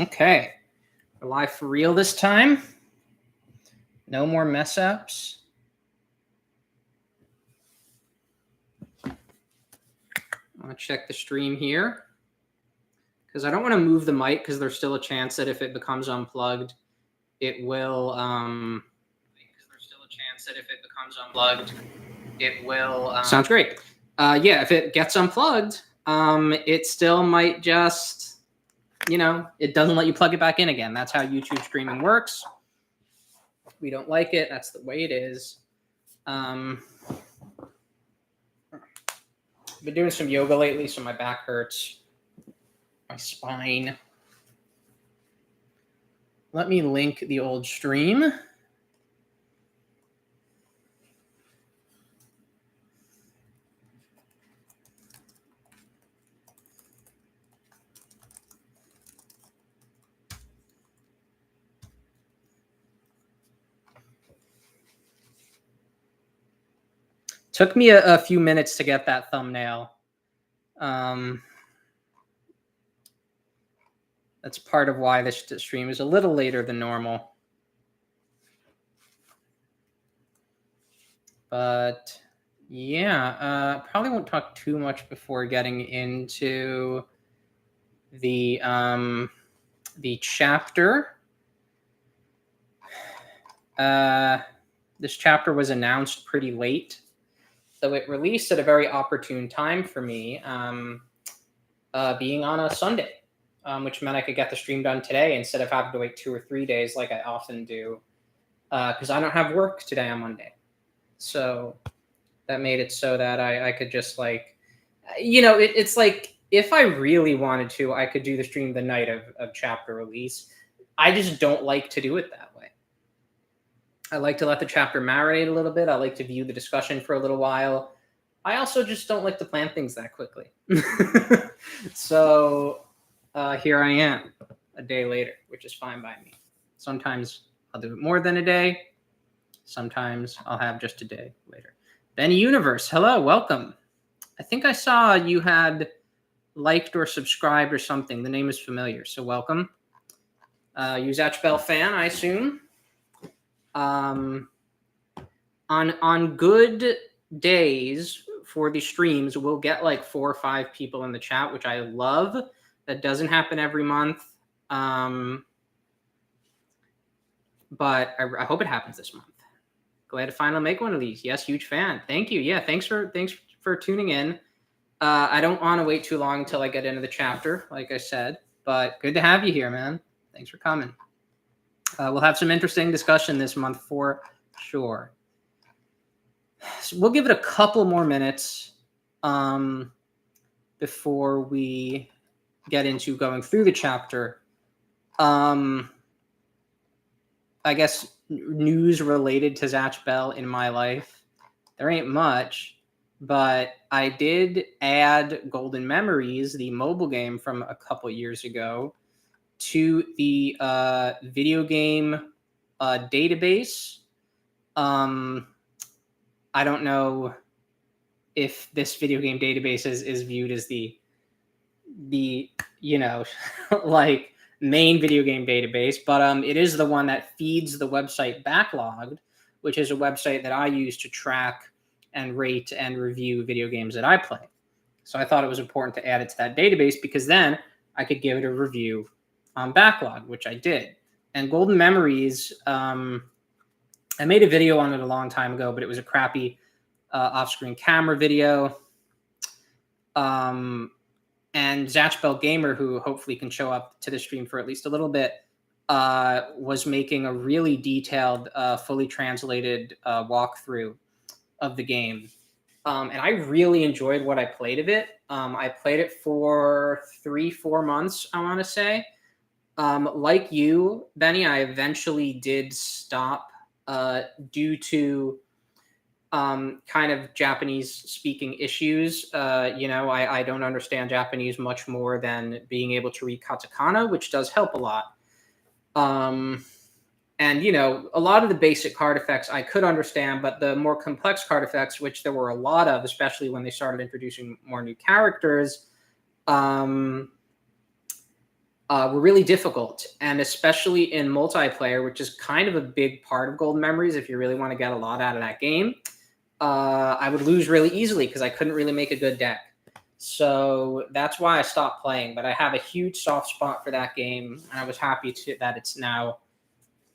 Okay. We're live for real this time. No more mess ups. I'm going to check the stream here because I don't want to move the mic because there's still a chance that if it becomes unplugged, it will. Sounds great. Yeah, if it gets unplugged, it still might just, it doesn't let you plug it back in again. That's how YouTube streaming works. We don't like it. That's the way it is. I've been doing some yoga lately, so my back hurts. My spine. Let me link the old stream. Took me a few minutes to get that thumbnail. That's part of why this stream is a little later than normal. But yeah, probably won't talk too much before getting into the chapter. This chapter was announced pretty late, so it released at a very opportune time for me, being on a Sunday, which meant I could get the stream done today instead of having to wait 2 or 3 days like I often do, because I don't have work today on Monday. So that made it so that I could just it's like if I really wanted to, I could do the stream the night of chapter release. I just don't like to do it that way. I like to let the chapter marinate a little bit. I like to view the discussion for a little while. I also just don't like to plan things that quickly. So here I am a day later, which is fine by me. Sometimes I'll do it more than a day. Sometimes I'll have just a day later. Benny Universe, hello, welcome. I think I saw you had liked or subscribed or something. The name is familiar, so welcome. You Zatch Bell fan, I assume. On good days for the streams, we'll get like 4 or 5 people in the chat, which I love. That doesn't happen every month, but I hope it happens this month. Glad to finally make one of these. Yes, huge fan. Thank you. Yeah, thanks for tuning in. I don't want to wait too long until I get into the chapter, like I said, but good to have you here, man. Thanks for coming. We'll have some interesting discussion this month for sure. So we'll give it a couple more minutes before we get into going through the chapter. I guess news related to Zatch Bell in my life. There ain't much, but I did add Golden Memories, the mobile game from a couple years ago, to the video game database. I don't know if this video game database is viewed as the like main video game database, but it is the one that feeds the website Backlogged, which is a website that I use to track and rate and review video games that I play. So I thought it was important to add it to that database because then I could give it a review on Backlog, which I did. And Golden Memories, I made a video on it a long time ago, but it was a crappy off-screen camera video. And Zatch Bell Gamer, who hopefully can show up to the stream for at least a little bit, was making a really detailed, fully translated walkthrough of the game. And I really enjoyed what I played of it. I played it for 3-4 months, I want to say. Like you, Benny, I eventually did stop due to kind of Japanese speaking issues. I don't understand Japanese much more than being able to read katakana, which does help a lot. And, a lot of the basic card effects I could understand, but the more complex card effects, which there were a lot of, especially when they started introducing more new characters, were really difficult, and especially in multiplayer, which is kind of a big part of Golden Memories. If you really want to get a lot out of that game, I would lose really easily because I couldn't really make a good deck. So that's why I stopped playing. But I have a huge soft spot for that game, and I was happy that it's now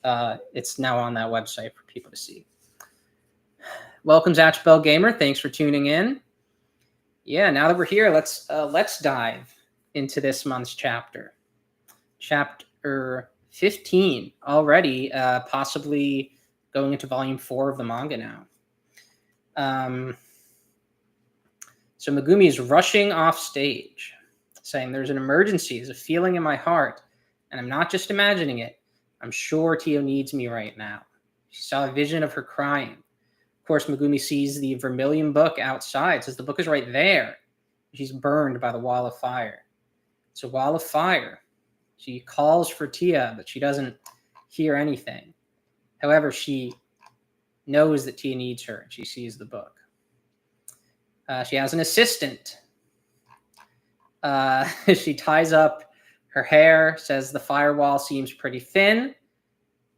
on that website for people to see. Welcome, Zatch Bell Gamer. Thanks for tuning in. Yeah, now that we're here, let's dive into this month's chapter. Chapter 15 already, possibly going into volume 4 of the manga now. So Megumi is rushing off stage, saying, "There's an emergency. There's a feeling in my heart, and I'm not just imagining it. I'm sure Tio needs me right now." She saw a vision of her crying. Of course, Megumi sees the vermilion book outside, says the book is right there. She's burned by the wall of fire. It's a wall of fire. She calls for Tia, but she doesn't hear anything. However, she knows that Tia needs her, and she sees the book. She has an assistant. She ties up her hair, says the firewall seems pretty thin.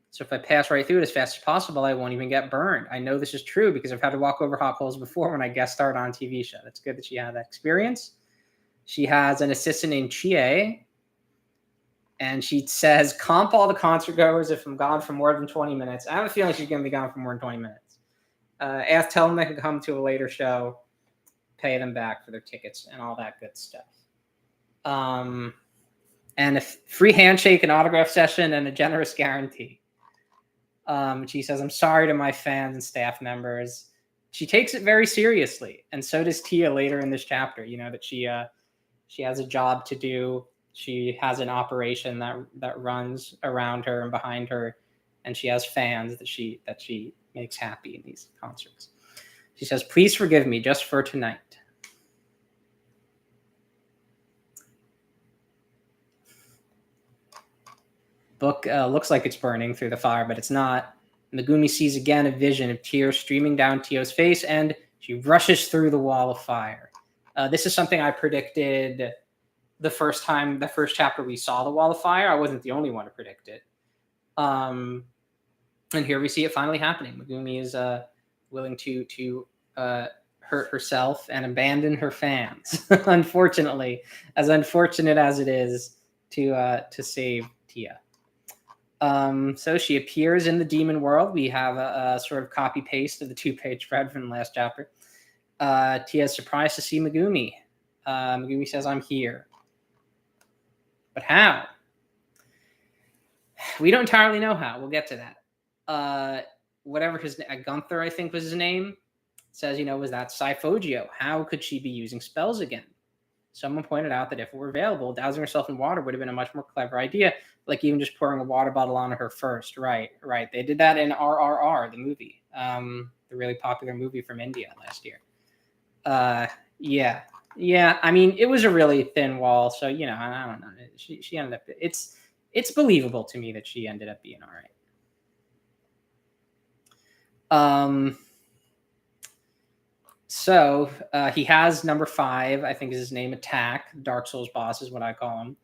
So if I pass right through it as fast as possible, I won't even get burned. I know this is true because I've had to walk over hot coals before when I guest starred on a TV show. That's good that she had that experience. She has an assistant named Chie, and she says, "Comp all the concert goers if I'm gone for more than 20 minutes." I have a feeling she's going to be gone for more than 20 minutes. Tell them they can come to a later show, pay them back for their tickets and all that good stuff. And a free handshake, an autograph session, and a generous guarantee. She says, "I'm sorry to my fans and staff members." She takes it very seriously, and so does Tia later in this chapter. You know that she has a job to do. She has an operation that runs around her and behind her, and she has fans that she makes happy in these concerts. She says, "Please forgive me just for tonight." Book looks like it's burning through the fire, but it's not. Megumi sees again a vision of tears streaming down Tio's face, and she rushes through the wall of fire. This is something I predicted the first chapter we saw the wall of fire. I wasn't the only one to predict it. And here we see it finally happening. Megumi is willing to hurt herself and abandon her fans. Unfortunately, as unfortunate as it is to save Tia. So she appears in the demon world. We have a sort of copy paste of the 2-page spread from the last chapter. Tia is surprised to see Megumi. Megumi says, "I'm here." But how? We don't entirely know how. We'll get to that. Whatever his name, Gunther, I think was his name, says, was that Syphogio? How could she be using spells again? Someone pointed out that if it were available, dousing herself in water would have been a much more clever idea, like even just pouring a water bottle on her first. Right. They did that in RRR, the movie, the really popular movie from India last year. Yeah. I mean, it was a really thin wall, so I don't know. She ended up. It's believable to me that she ended up being all right. So he has number 5, I think is his name, Attack. Dark Souls boss is what I call him.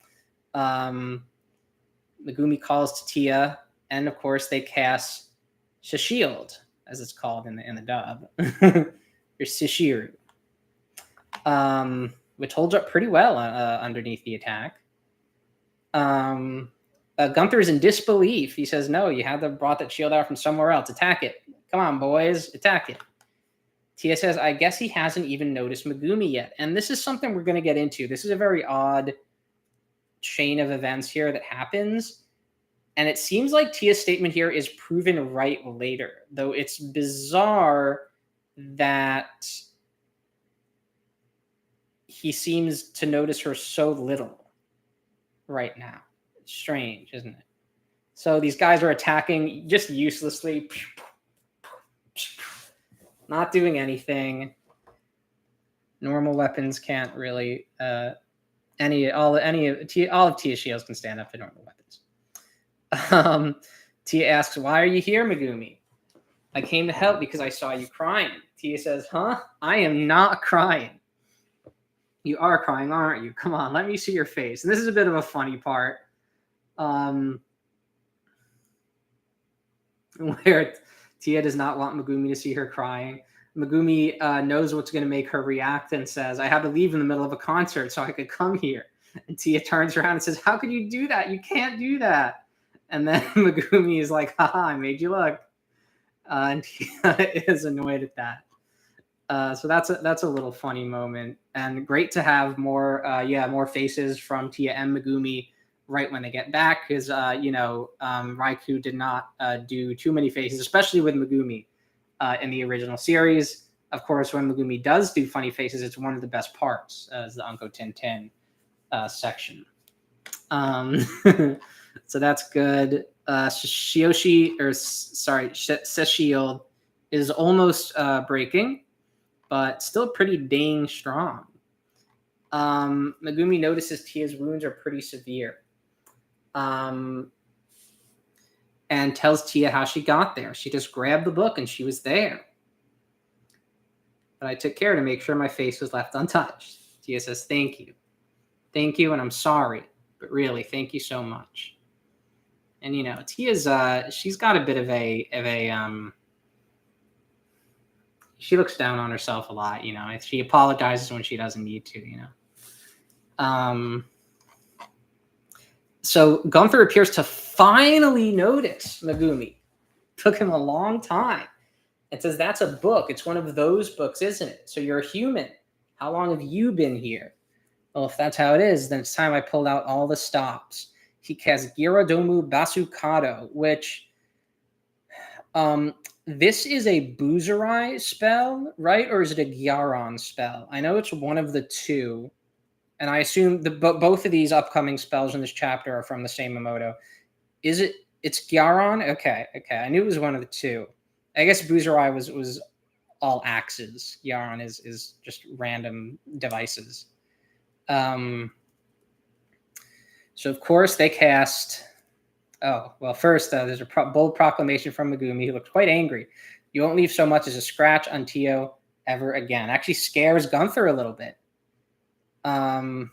Megumi calls to Tia, and of course they cast Shield, as it's called in the dub, or Shishiru, which holds up pretty well underneath the attack. Gunther is in disbelief. He says, "No, you had to brought that shield out from somewhere else. Attack it. Come on, boys, attack it." Tia says, "I guess he hasn't even noticed Megumi yet." And this is something we're going to get into. This is a very odd chain of events here that happens. And it seems like Tia's statement here is proven right later, though it's bizarre that he seems to notice her so little right now. It's strange, isn't it? So these guys are attacking just uselessly. Not doing anything. Normal weapons can't really. All of Tia's shields can stand up to normal weapons. Tia asks, "Why are you here, Megumi?" "I came to help because I saw you crying." Tia says, "Huh? I am not crying." You are crying, aren't you? Come on, let me see your face. And this is a bit of a funny part. Where Tia does not want Megumi to see her crying. Megumi knows what's going to make her react and says, I had to leave in the middle of a concert so I could come here. And Tia turns around and says, how could you do that? You can't do that. And then Megumi is like, haha, I made you look. And Tia is annoyed at that. So that's a little funny moment. And great to have more faces from Tia and Megumi right when they get back, because Raikou did not do too many faces, especially with Megumi in the original series. Of course, when Megumi does do funny faces, it's one of the best parts, as the Unko Tintin section. So that's good. Seshield is almost breaking, but still pretty dang strong. Megumi notices Tia's wounds are pretty severe. And tells Tia how she got there. She just grabbed the book and she was there. But I took care to make sure my face was left untouched. Tia says, thank you. Thank you, and I'm sorry. But really, thank you so much. And, Tia's, she's got a bit of a she looks down on herself a lot, She apologizes when she doesn't need to, So Gunther appears to finally notice Megumi. Took him a long time. It says, that's a book. It's one of those books, isn't it? So you're a human. How long have you been here? Well, if that's how it is, then it's time I pulled out all the stops. He casts Giradomu Basukado, which this is a Buzurai spell, right? Or is it a Gyaran spell? I know it's one of the two. And I assume both of these upcoming spells in this chapter are from the same Mamoto. It's Gyaran? Okay. I knew it was one of the two. I guess Buzurai was all axes. Gyaran is just random devices. So of course they cast. Oh well, first there's a bold proclamation from Megumi. He looked quite angry. You won't leave so much as a scratch on Tio ever again. Actually scares Gunther a little bit. And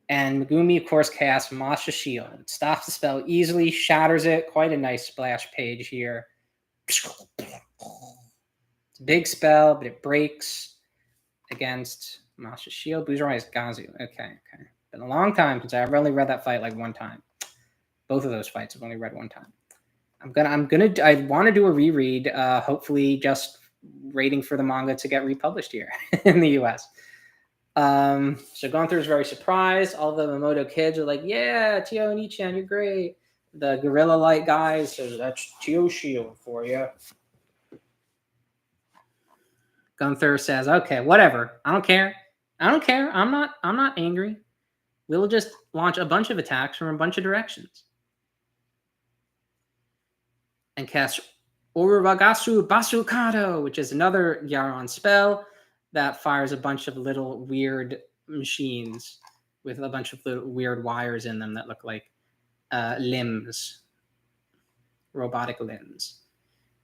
Megumi, of course, casts Masha Shield. It stops the spell easily, shatters it. Quite a nice splash page here. It's a big spell, but it breaks against Masha Shield. Buzurai is Gazu. Okay. Been a long time since I've only read that fight like one time. Both of those fights I've only read one time. I want to do a reread, hopefully just waiting for the manga to get republished here in the US. So Gunther is very surprised. All the Mamoto kids are like, yeah, Tio and Ichan, you're great. The Gorilla Light guy says, that's Tio Shield for you. Gunther says, okay, whatever. I don't care. I'm not angry. We'll just launch a bunch of attacks from a bunch of directions. And cast Urubagasu Basukado, which is another Gyaran spell that fires a bunch of little weird machines with a bunch of little weird wires in them that look like limbs, robotic limbs.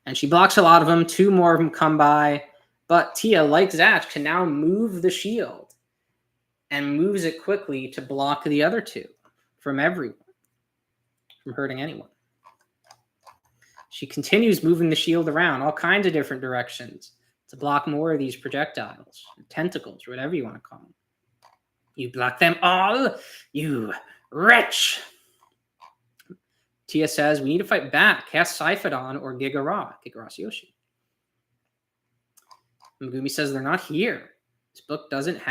And she blocks a lot of them. 2 more of them come by. But Tia, like Zatch, can now move the shield and moves it quickly to block the other 2 from everyone, from hurting anyone. She continues moving the shield around all kinds of different directions to block more of these projectiles, tentacles, whatever you want to call them. You block them all, you wretch. Tia says, we need to fight back. Cast Siphodon or Gigaras Yoshi. Megumi says they're not here. This book doesn't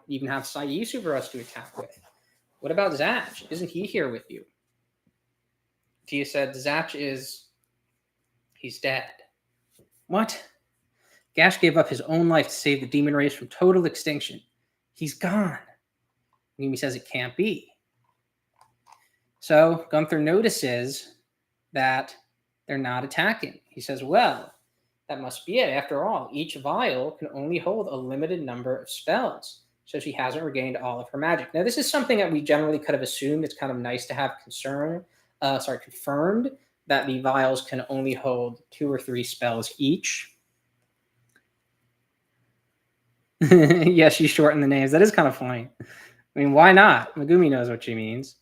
even have Saiyasu for us to attack with. What about Zatch? Isn't he here with you? Tia said, Zatch he's dead. What? Gash gave up his own life to save the demon race from total extinction. He's gone. Megumi says it can't be. So Gunther notices that they're not attacking. He says, well, that must be it. After all, each vial can only hold a limited number of spells. So she hasn't regained all of her magic. Now, this is something that we generally could have assumed. It's kind of nice to have confirmed that the vials can only hold 2 or 3 spells each. Yeah, she shortened the names. That is kind of funny. I mean, why not? Megumi knows what she means.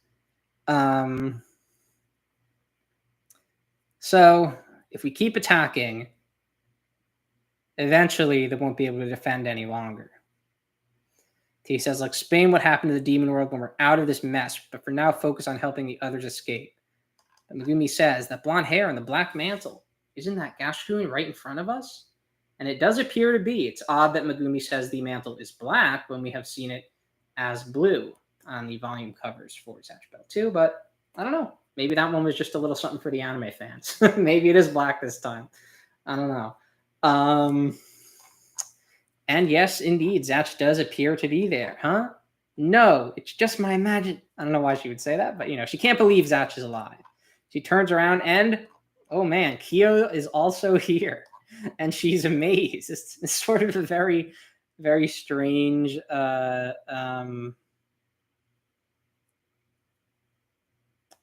So if we keep attacking, eventually they won't be able to defend any longer. He says, "Like, explain what happened to the demon world when we're out of this mess, but for now, focus on helping the others escape." And Megumi says, "That blonde hair and the black mantle, isn't that Gashkun right in front of us?" And it does appear to be. It's odd that Megumi says the mantle is black when we have seen it as blue on the volume covers for Zatch Bell 2, but I don't know. Maybe that one was just a little something for the anime fans. Maybe it is black this time. I don't know. And yes, indeed, Zatch does appear to be there, huh? No, it's just my imagine. I don't know why she would say that, but she can't believe Zatch is alive. She turns around and, oh man, Kyo is also here, and she's amazed. It's sort of a very, very strange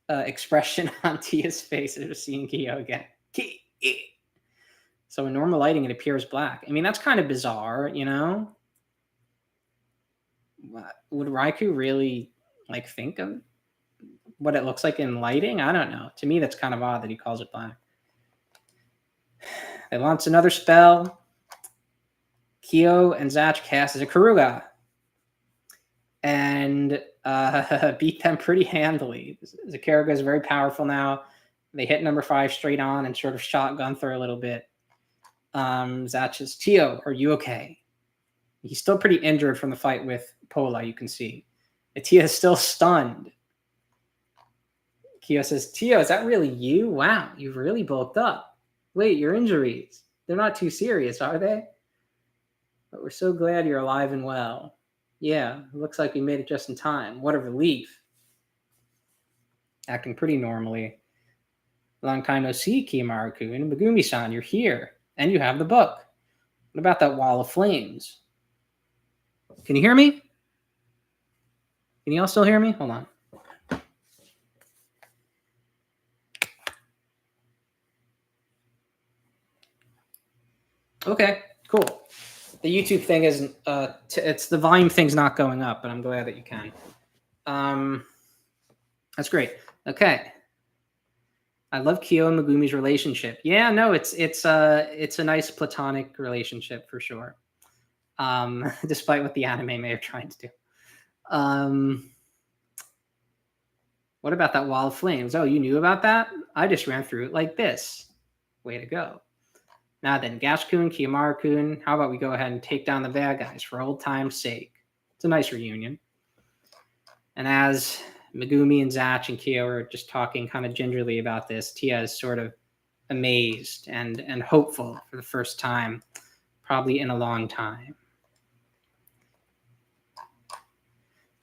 expression on Tia's face as seeing Kyo again. So in normal lighting, it appears black. I mean, that's kind of bizarre, Would Raikou really think of what it looks like in lighting? I don't know. To me, that's kind of odd that he calls it black. They launch another spell. Kyo and Zatch cast as a Karuga and beat them pretty handily. The Karuga is very powerful now. They hit number 5 straight on and sort of shotgun through a little bit. Zatch says, "Tio, are you okay?" He's still pretty injured from the fight with Pola, you can see. Tia is still stunned. Kyo says, "Tio, is that really you? Wow, you've really bulked up. Wait, your injuries, they're not too serious, are they? But we're so glad you're alive and well. Yeah, it looks like we made it just in time. What a relief." Acting pretty normally. "Long time no see, Kimaru-kun. Megumi-san, you're here. And you have the book. What about that wall of flames? Can you hear me? Can you all still hear me? Hold on. Okay, cool. The YouTube thing isn't, it's the volume thing's not going up, but I'm glad that you can. That's great. Okay. I love Kyo and Megumi's relationship. Yeah, no, it's a nice platonic relationship for sure. Despite what the anime may have tried to do. What about that wall of flames? Oh, you knew about that? I just ran through it like this. Way to go. Now then, Gash-kun, Kiyomaru-kun, how about we go ahead and take down the bad guys for old time's sake? It's a nice reunion. And as Megumi and Zatch and Kyo are just talking kind of gingerly about this, Tia is sort of amazed and hopeful for the first time, probably in a long time.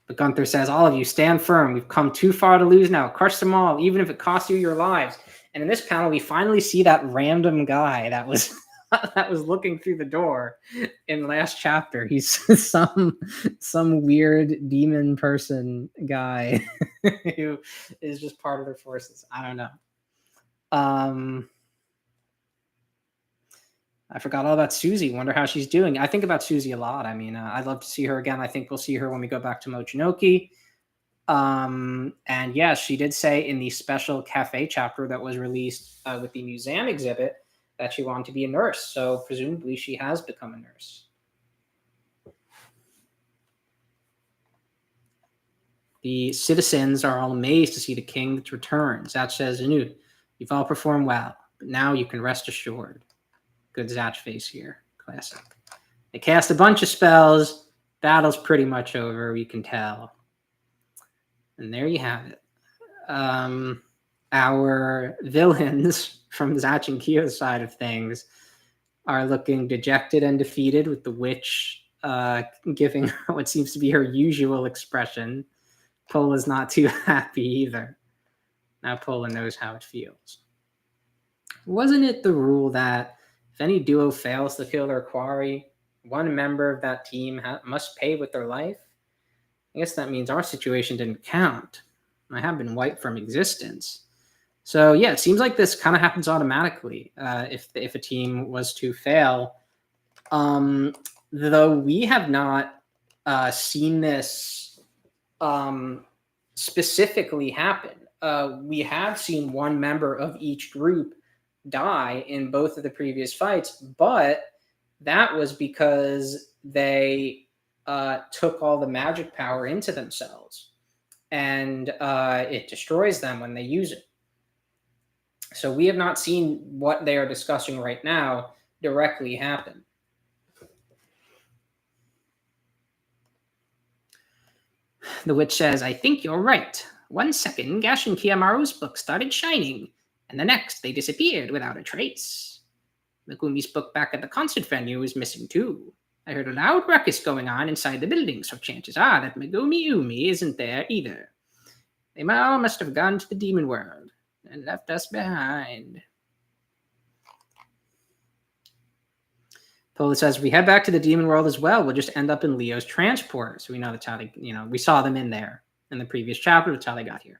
But Gunther says, "All of you, stand firm. We've come too far to lose now. Crush them all, even if it costs you your lives." And in this panel, we finally see that random guy that was that was looking through the door in last chapter. He's some weird demon person guy who is just part of their forces. I don't know. I forgot all about Susie. Wonder how she's doing. I think about Susie a lot. I mean, I'd love to see her again. I think we'll see her when we go back to Mochinoki. And yeah, she did say in the special cafe chapter that was released with the museum exhibit that she wanted to be a nurse. So presumably she has become a nurse. The citizens are all amazed to see the king's return. Zatch says, "Anu, you've all performed well, but now you can rest assured." Good Zatch face here. Classic. They cast a bunch of spells. Battle's pretty much over, you can tell. And there you have it. Our villains from Zatch and Kyo's side of things are looking dejected and defeated, with the witch giving what seems to be her usual expression. Pola's not too happy either. Now Pola knows how it feels. Wasn't it the rule that if any duo fails to kill their quarry, one member of that team must pay with their life? I guess that means our situation didn't count. I have been wiped from existence. So yeah, it seems like this kind of happens automatically if a team was to fail. though we have not seen this specifically happen. We have seen one member of each group die in both of the previous fights, but that was because they took all the magic power into themselves, and it destroys them when they use it. So we have not seen what they are discussing right now directly happen. The witch says, I think you're right. 1 second, Gash and Kiamaru's book started shining, and the next they disappeared without a trace. Megumi's book back at the concert venue is missing too. I heard a loud ruckus going on inside the building, so chances are that Megumi Umi isn't there either. They all must have gone to the demon world and left us behind. Pola says, we head back to the demon world as well. We'll just end up in Leo's transport. So we know that's how they, we saw them in there in the previous chapter. That's how they got here.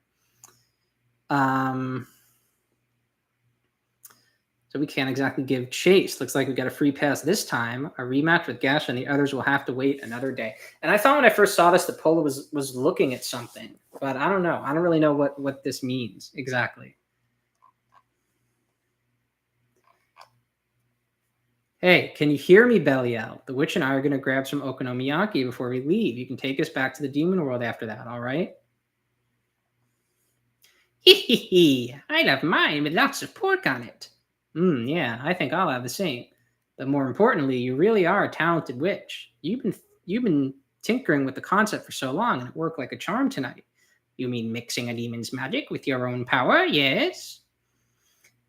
So we can't exactly give chase. Looks like we got a free pass this time. A rematch with Gash and the others will have to wait another day. And I thought when I first saw this, that Pola was looking at something. But I don't know. I don't really know what this means exactly. Hey, can you hear me, Belial? The witch and I are going to grab some okonomiyaki before we leave. You can take us back to the demon world after that, all right? Hee. I'd have mine with lots of pork on it. Yeah, I think I'll have the same. But more importantly, you really are a talented witch. You've been tinkering with the concept for so long, and it worked like a charm tonight. You mean mixing a demon's magic with your own power, yes?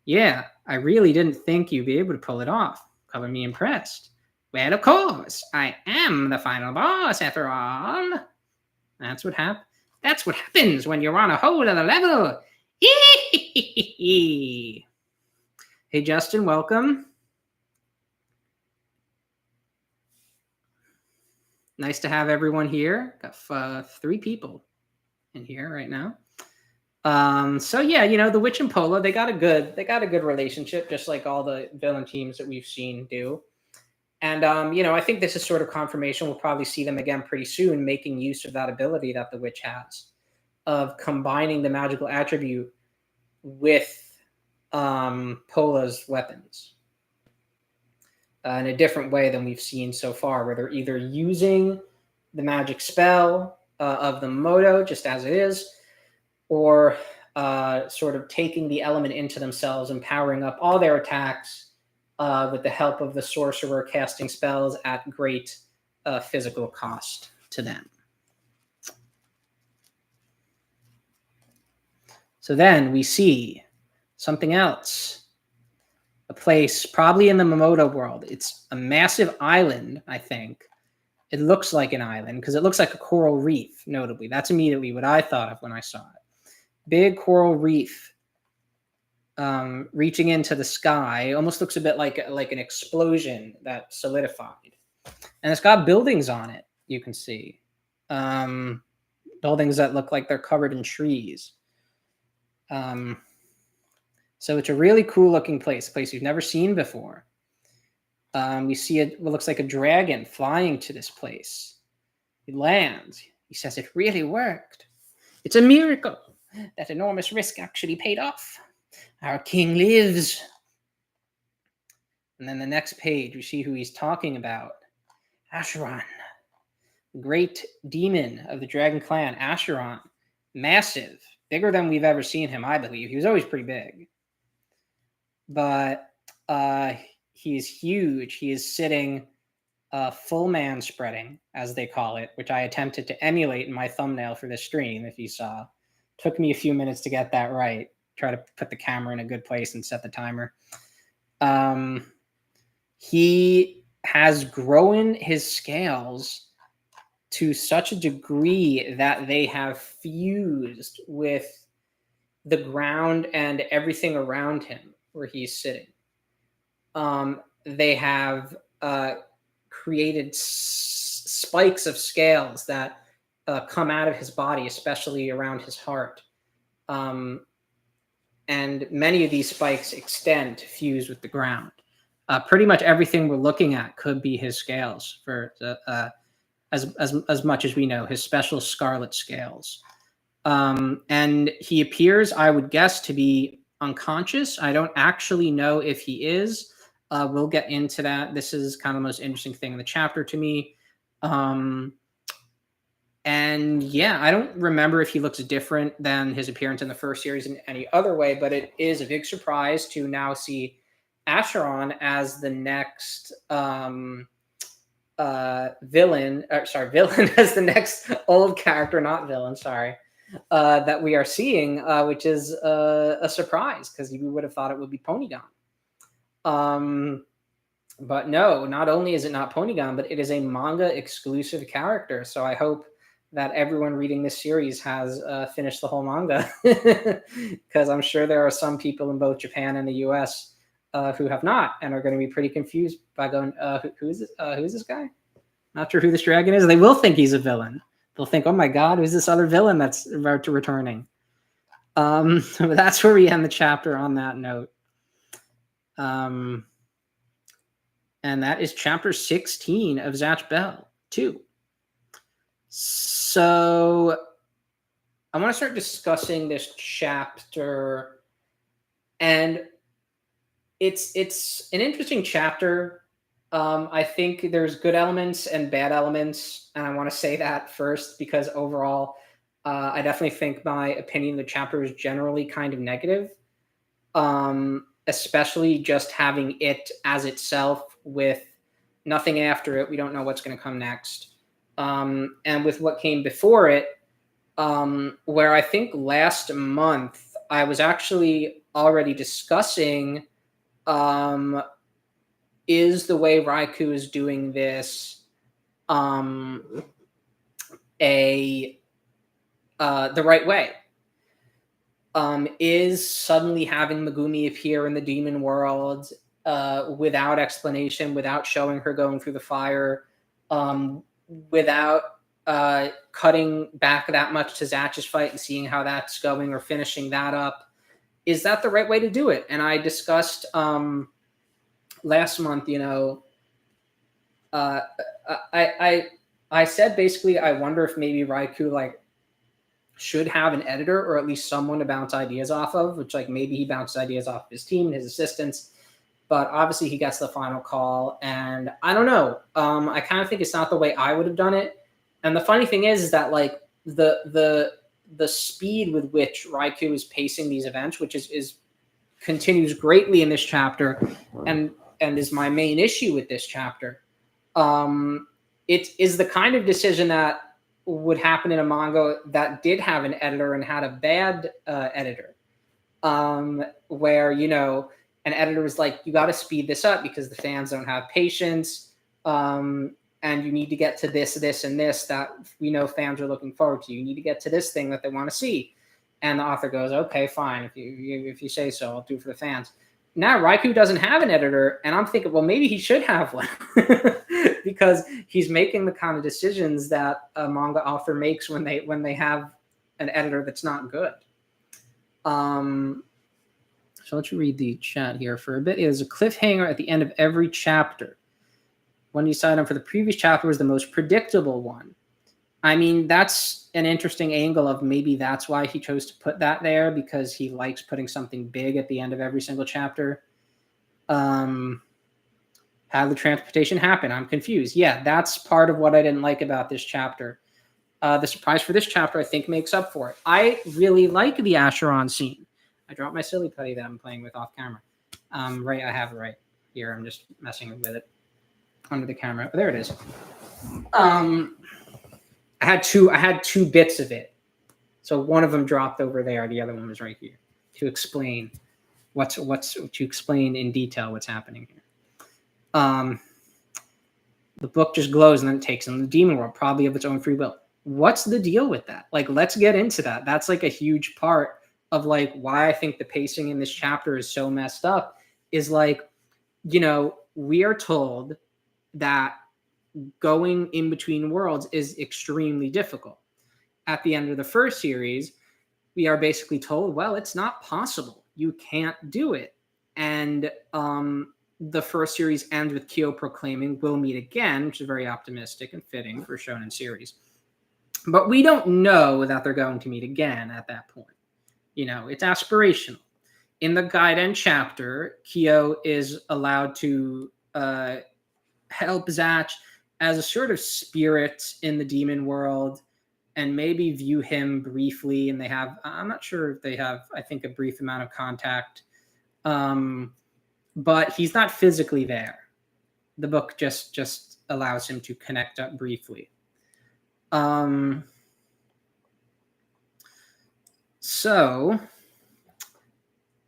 Yeah, I really didn't think you'd be able to pull it off. Color me impressed. Well, of course, I am the final boss after all. That's what happens when you're on a whole other level. Hey, Justin, welcome. Nice to have everyone here. Got 3 people in here right now. So yeah, the witch and Pola, they got a good relationship, just like all the villain teams that we've seen do. And I think this is sort of confirmation. We'll probably see them again pretty soon, making use of that ability that the witch has of combining the magical attribute with Pola's weapons in a different way than we've seen so far, where they're either using the magic spell of the Moto just as it is, or sort of taking the element into themselves and powering up all their attacks with the help of the sorcerer casting spells at great physical cost to them. So then we see something else. A place probably in the Momoto world. It's a massive island, I think. It looks like an island because it looks like a coral reef, notably. That's immediately what I thought of when I saw it. Big coral reef reaching into the sky. Almost looks a bit like an explosion that solidified. And it's got buildings on it, you can see. Buildings that look like they're covered in trees. So it's a really cool looking place, a place you've never seen before. We see what looks like a dragon flying to this place. He lands. He says it really worked. It's a miracle. That enormous risk actually paid off. Our king lives. And then the next page, we see who he's talking about. Acheron, great demon of the dragon clan. Acheron, massive, bigger than we've ever seen him, I believe. He was always pretty big. But he is huge. He is sitting full man spreading, as they call it, which I attempted to emulate in my thumbnail for this stream, if you saw. Took me a few minutes to get that right. Try to put the camera in a good place and set the timer. He has grown his scales to such a degree that they have fused with the ground and everything around him where he's sitting. They have created spikes of scales that come out of his body, especially around his heart. And many of these spikes extend to fuse with the ground. Pretty much everything we're looking at could be his scales for as much as we know, his special scarlet scales. And he appears, I would guess, to be unconscious. I don't actually know if he is. We'll get into that. This is kind of the most interesting thing in the chapter to me. And yeah, I don't remember if he looks different than his appearance in the first series in any other way, but it is a big surprise to now see Acheron as the next villain as the next old character, not villain, sorry, that we are seeing, which is a surprise because we would have thought it would be Ponygon. But no, not only is it not Ponygon, but it is a manga exclusive character. So I hope that everyone reading this series has finished the whole manga, because I'm sure there are some people in both Japan and the US who have not and are going to be pretty confused by going, who is this guy? Not sure who this dragon is. They will think he's a villain. They'll think, oh my God, who's this other villain that's about to returning? So that's where we end the chapter on that note. And that is chapter 16 of Zatch Bell 2. So I want to start discussing this chapter, and it's an interesting chapter. I think there's good elements and bad elements, and I want to say that first because overall, I definitely think my opinion of the chapter is generally kind of negative, especially just having it as itself with nothing after it. We don't know what's going to come next. And with what came before it, where I think last month I was actually already discussing is the way Raikou is doing this the right way? Is suddenly having Megumi appear in the demon world without explanation, without showing her going through the fire, without cutting back that much to Zatch's fight and seeing how that's going or finishing that up, is that the right way to do it? And I discussed last month, I said basically I wonder if maybe Raikou should have an editor or at least someone to bounce ideas off of, which maybe he bounces ideas off his team and his assistants, but obviously he gets the final call, and I don't know. I kind of think it's not the way I would have done it. And the funny thing is that the speed with which Raikou is pacing these events, which is continues greatly in this chapter, and is my main issue with this chapter. It is the kind of decision that would happen in a manga that did have an editor and had a bad editor, where an editor was like, you got to speed this up because the fans don't have patience, and you need to get to this, and this that we know fans are looking forward to. You need to get to this thing that they want to see. And the author goes, okay, fine. If you say so, I'll do it for the fans. Now Raikou doesn't have an editor, and I'm thinking, well, maybe he should have one because he's making the kind of decisions that a manga author makes when they have an editor that's not good. So let's read the chat here for a bit. There's a cliffhanger at the end of every chapter. One you decided on for the previous chapter was the most predictable one. I mean, that's an interesting angle of maybe that's why he chose to put that there, because he likes putting something big at the end of every single chapter. How did the transportation happen? I'm confused. Yeah, that's part of what I didn't like about this chapter. The surprise for this chapter, I think, makes up for it. I really like the Acheron scene. I dropped my silly putty that I'm playing with off camera. Right, I have it right here. I'm just messing with it under the camera. Oh, there it is. I had two bits of it, so one of them dropped over there. The other one was right here to explain to explain in detail what's happening here. The book just glows and then it takes in the demon world, probably of its own free will. What's the deal with that? Let's get into that. That's a huge part of why I think the pacing in this chapter is so messed up. Is we are told that going in between worlds is extremely difficult. At the end of the first series, we are basically told, well, it's not possible. You can't do it. And the first series ends with Kyo proclaiming we'll meet again, which is very optimistic and fitting for a shonen series. But we don't know that they're going to meet again at that point. It's aspirational. In the Gaiden chapter, Kyo is allowed to help Zatch as a sort of spirit in the demon world and maybe view him briefly. And I'm not sure if they have, I think, a brief amount of contact. But he's not physically there. The book just allows him to connect up briefly. So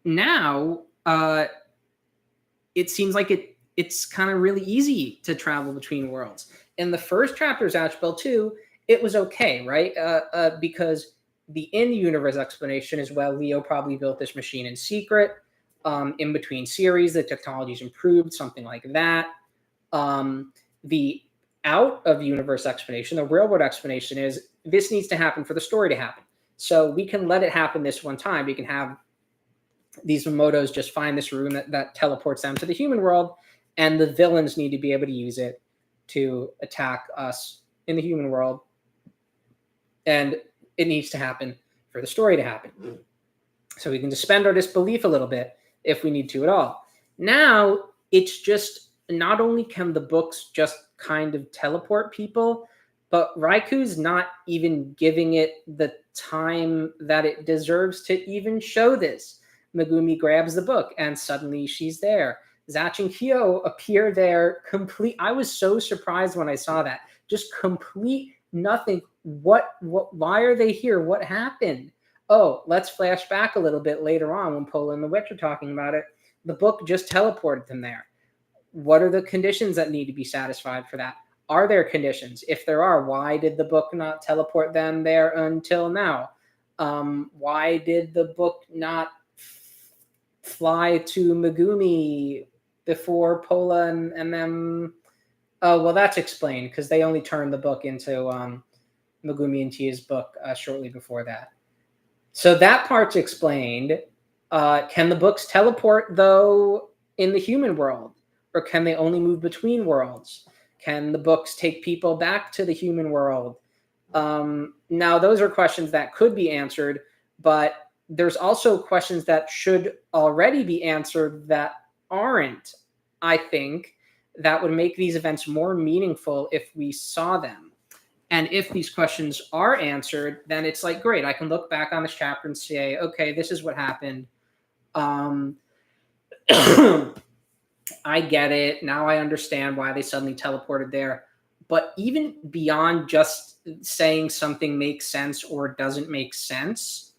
now it seems like it's kind of really easy to travel between worlds. In the first chapter of Zatch Bell 2, it was okay, right? Because the in-universe explanation is, well, Leo probably built this machine in secret. In between series, the technology's improved, something like that. The out-of-universe explanation, the real-world explanation is this needs to happen for the story to happen. So we can let it happen this one time. We can have these Momotos just find this room that teleports them to the human world, and the villains need to be able to use it to attack us in the human world. And it needs to happen for the story to happen. So we can suspend our disbelief a little bit if we need to at all. Now, it's just, not only can the books just kind of teleport people, but Raiku's not even giving it the time that it deserves to even show this. Megumi grabs the book and suddenly she's there. Zatch and Kyo appear there complete. I was so surprised when I saw that. Just complete nothing. Why are they here? What happened? Oh, let's flash back a little bit later on when Pola and the Witch are talking about it. The book just teleported them there. What are the conditions that need to be satisfied for that? Are there conditions? If there are, why did the book not teleport them there until now? Why did the book not fly to Megumi before Pola and them? Oh, well, that's explained because they only turned the book into Megumi and Tia's book shortly before that. So that part's explained. Can the books teleport, though, in the human world? Or can they only move between worlds? Can the books take people back to the human world? Now, those are questions that could be answered, but there's also questions that should already be answered that aren't, I think, that would make these events more meaningful if we saw them. And if these questions are answered, then it's like, great, I can look back on this chapter and say, okay, this is what happened. I get it. Now I understand why they suddenly teleported there. But even beyond just saying something makes sense or doesn't make sense,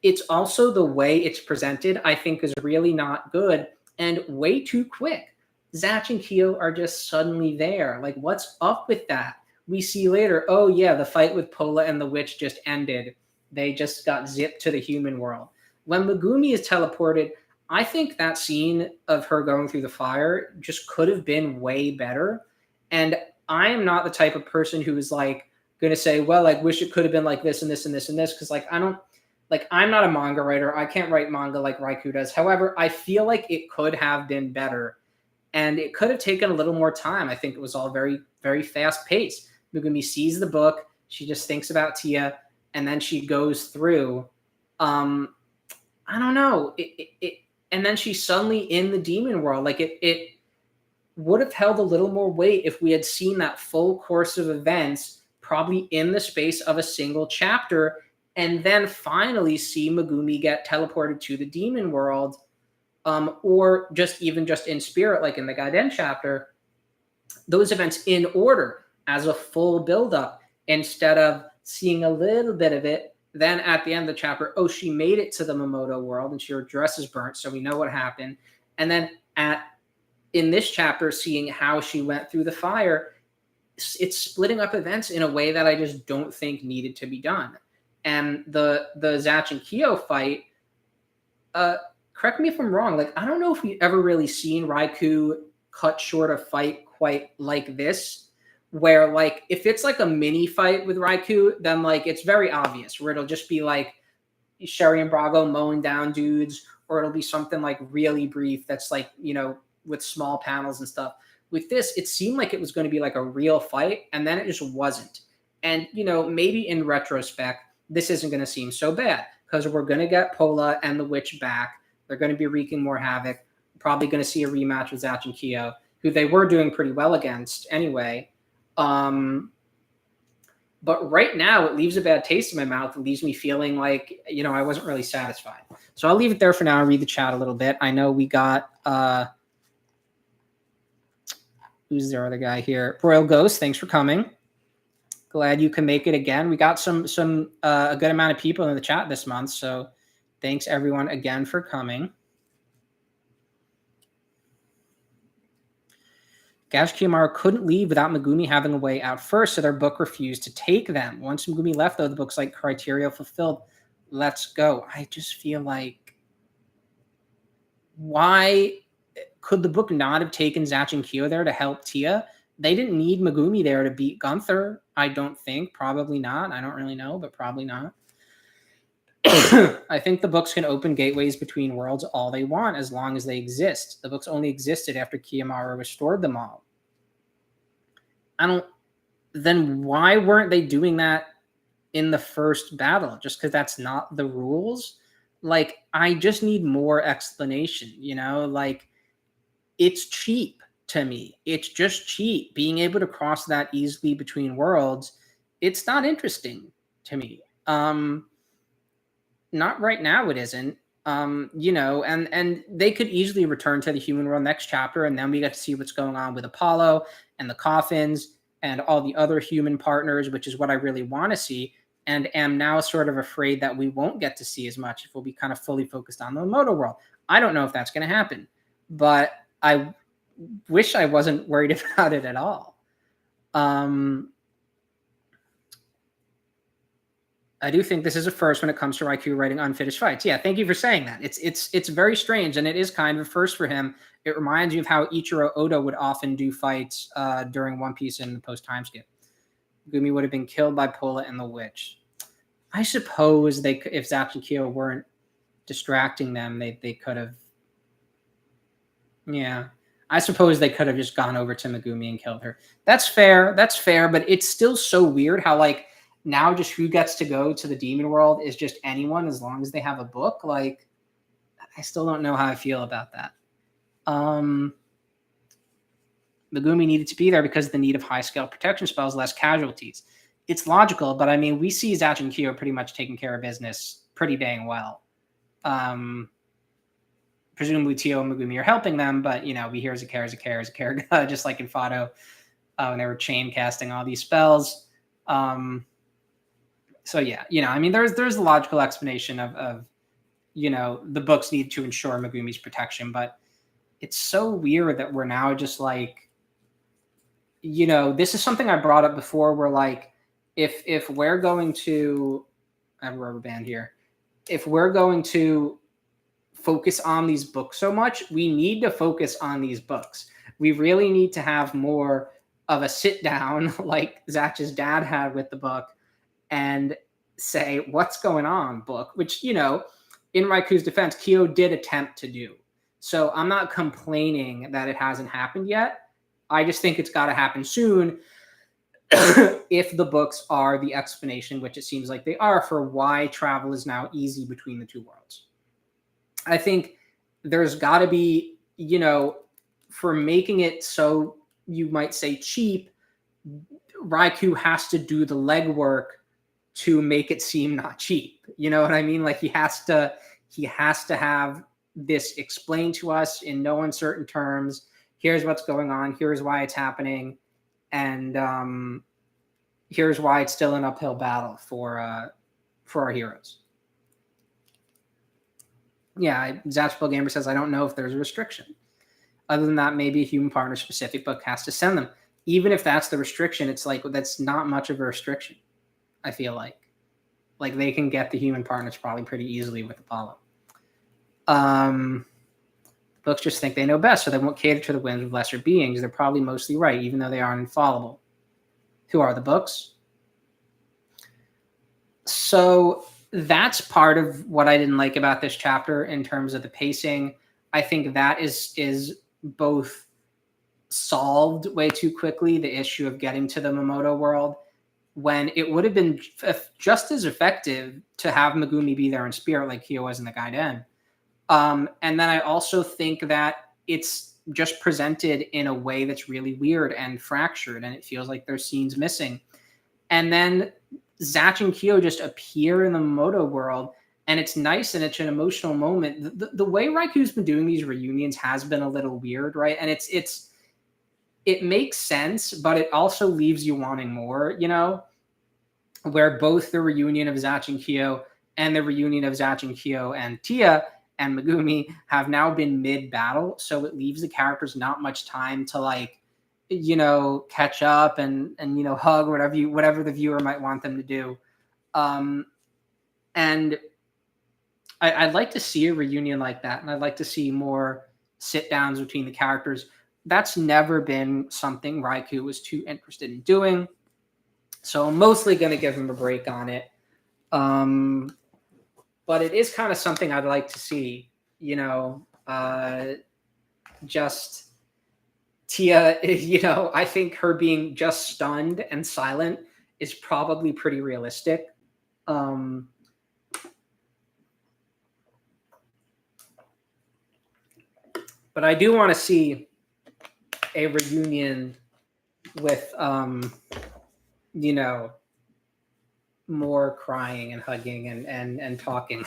it's also the way it's presented, I think, is really not good and way too quick. Zatch and Kyo are just suddenly there. Like, what's up with that? We see later, oh yeah, the fight with Pola and the Witch just ended. They just got zipped to the human world. When Megumi is teleported, I think that scene of her going through the fire just could have been way better. And I am not the type of person who is like going to say, well, I wish it could have been like this and this and this and this. Cause I'm not a manga writer. I can't write manga like Raikou does. However, I feel like it could have been better and it could have taken a little more time. I think it was all very, very fast paced. Megumi sees the book. She just thinks about Tia and then she goes through, I don't know. And then she's suddenly in the demon world. Like it would have held a little more weight if we had seen that full course of events, probably in the space of a single chapter, and then finally see Megumi get teleported to the demon world, or just in spirit, like in the Gaiden chapter, those events in order as a full buildup, instead of seeing a little bit of it. Then at the end of the chapter, oh, she made it to the Momoto world and her dress is burnt, so we know what happened. And then in this chapter, seeing how she went through the fire, it's splitting up events in a way that I just don't think needed to be done. And the Zatch and Kyo fight, correct me if I'm wrong, like I don't know if we've ever really seen Raikou cut short a fight quite like this, where like if it's like a mini fight with Raikou, then like it's very obvious where it'll just be like Sherry and Brago mowing down dudes, or it'll be something like really brief that's like, with small panels and stuff. With this, it seemed like it was going to be like a real fight, and then it just wasn't. And maybe in retrospect, this isn't going to seem so bad because we're going to get Pola and the Witch back. They're going to be wreaking more havoc. Probably going to see a rematch with Zatch and Kyo, who they were doing pretty well against anyway. But right now, it leaves a bad taste in my mouth. It leaves me feeling like, I wasn't really satisfied. So I'll leave it there for now and read the chat a little bit. I know we got, who's their other guy here? Royal Ghost, thanks for coming. Glad you can make it again. We got some a good amount of people in the chat this month. So thanks everyone again for coming. Gash Kiyomaro couldn't leave without Megumi having a way out first, so their book refused to take them. Once Megumi left, though, the book's like criteria fulfilled. Let's go. I just feel like, why could the book not have taken Zatch and Kyo there to help Tia? They didn't need Megumi there to beat Gunther, I don't think. Probably not. I don't really know, but probably not. I think the books can open gateways between worlds all they want as long as they exist. The books only existed after Kiyomaro restored them all. Then why weren't they doing that in the first battle? Just because that's not the rules? Like, I just need more explanation, Like, it's cheap to me. It's just cheap. Being able to cross that easily between worlds, it's not interesting to me. Not right now, it isn't. And they could easily return to the human world next chapter, and then we get to see what's going on with Apollo and the coffins and all the other human partners, which is what I really want to see, and am now sort of afraid that we won't get to see as much if we'll be kind of fully focused on the Moto world. I don't know if that's going to happen, but I wish I wasn't worried about it at all. I do think this is a first when it comes to Raikou writing unfinished fights. Yeah, thank you for saying that. It's very strange, and it is kind of a first for him. It reminds me of how Ichiro Oda would often do fights during One Piece in the post-time skip. Gumi would have been killed by Pola and the Witch. I suppose if Zatch and Kyo weren't distracting them, they could have. Yeah, I suppose they could have just gone over to Megumi and killed her. That's fair. But it's still so weird how, like, now just who gets to go to the demon world is just anyone as long as they have a book. Like, I still don't know how I feel about that. Megumi needed to be there because of the need of high-scale protection spells, less casualties. It's logical, but I mean, we see Zatch and Kyo pretty much taking care of business pretty dang well. Presumably Tio and Megumi are helping them, but, we hear Zakara, just like in Fado, when they were chain casting all these spells. So yeah, I mean, there's a logical explanation of the books need to ensure Megumi's protection, but it's so weird that we're now just like, this is something I brought up before where, like, if we're going to, I have a rubber band here, if we're going to focus on these books so much, we need to focus on these books. We really need to have more of a sit down like Zatch's dad had with the book and say, what's going on, book, which, in Raikou's defense, Kyo did attempt to do. So I'm not complaining that it hasn't happened yet. I just think it's got to happen soon if the books are the explanation, which it seems like they are, for why travel is now easy between the two worlds. I think there's got to be, for making it so you might say cheap, Raikou has to do the legwork to make it seem not cheap. You know what I mean? Like, he has to have this explained to us in no uncertain terms. Here's what's going on. Here's why it's happening. And here's why it's still an uphill battle for our heroes. Yeah, Zatch Gamer says, I don't know if there's a restriction. Other than that, maybe a human partner specific book has to send them. Even if that's the restriction, it's like, that's not much of a restriction, I feel like. Like, they can get the human partners probably pretty easily with Apollo. Books just think they know best, so they won't cater to the whims of lesser beings. They're probably mostly right, even though they aren't infallible. Who are the books? So that's part of what I didn't like about this chapter in terms of the pacing. I think that is both solved way too quickly the issue of getting to the Momoto world, when it would have been just as effective to have Megumi be there in spirit like Kyo was in the Gaiden. And then I also think that it's just presented in a way that's really weird and fractured, and it feels like there's scenes missing. And then Zatch and Kyo just appear in the Momoto world, and it's nice and it's an emotional moment. The way Raiku's been doing these reunions has been a little weird, right? And it makes sense, but it also leaves you wanting more, you know, where both the reunion of Zatch and Kyo and the reunion of Zatch and Kyo and Tia and Megumi have now been mid-battle, so it leaves the characters not much time to, like, you know, catch up and you know, hug, whatever the viewer might want them to do. And I'd like to see a reunion like that, and I'd like to see more sit downs between the characters. That's never been something Raikou was too interested in doing, so I'm mostly going to give him a break on it. But it is kind of something I'd like to see, you know, just Tia, you know, I think her being just stunned and silent is probably pretty realistic. But I do want to see a reunion with, you know, more crying and hugging and talking,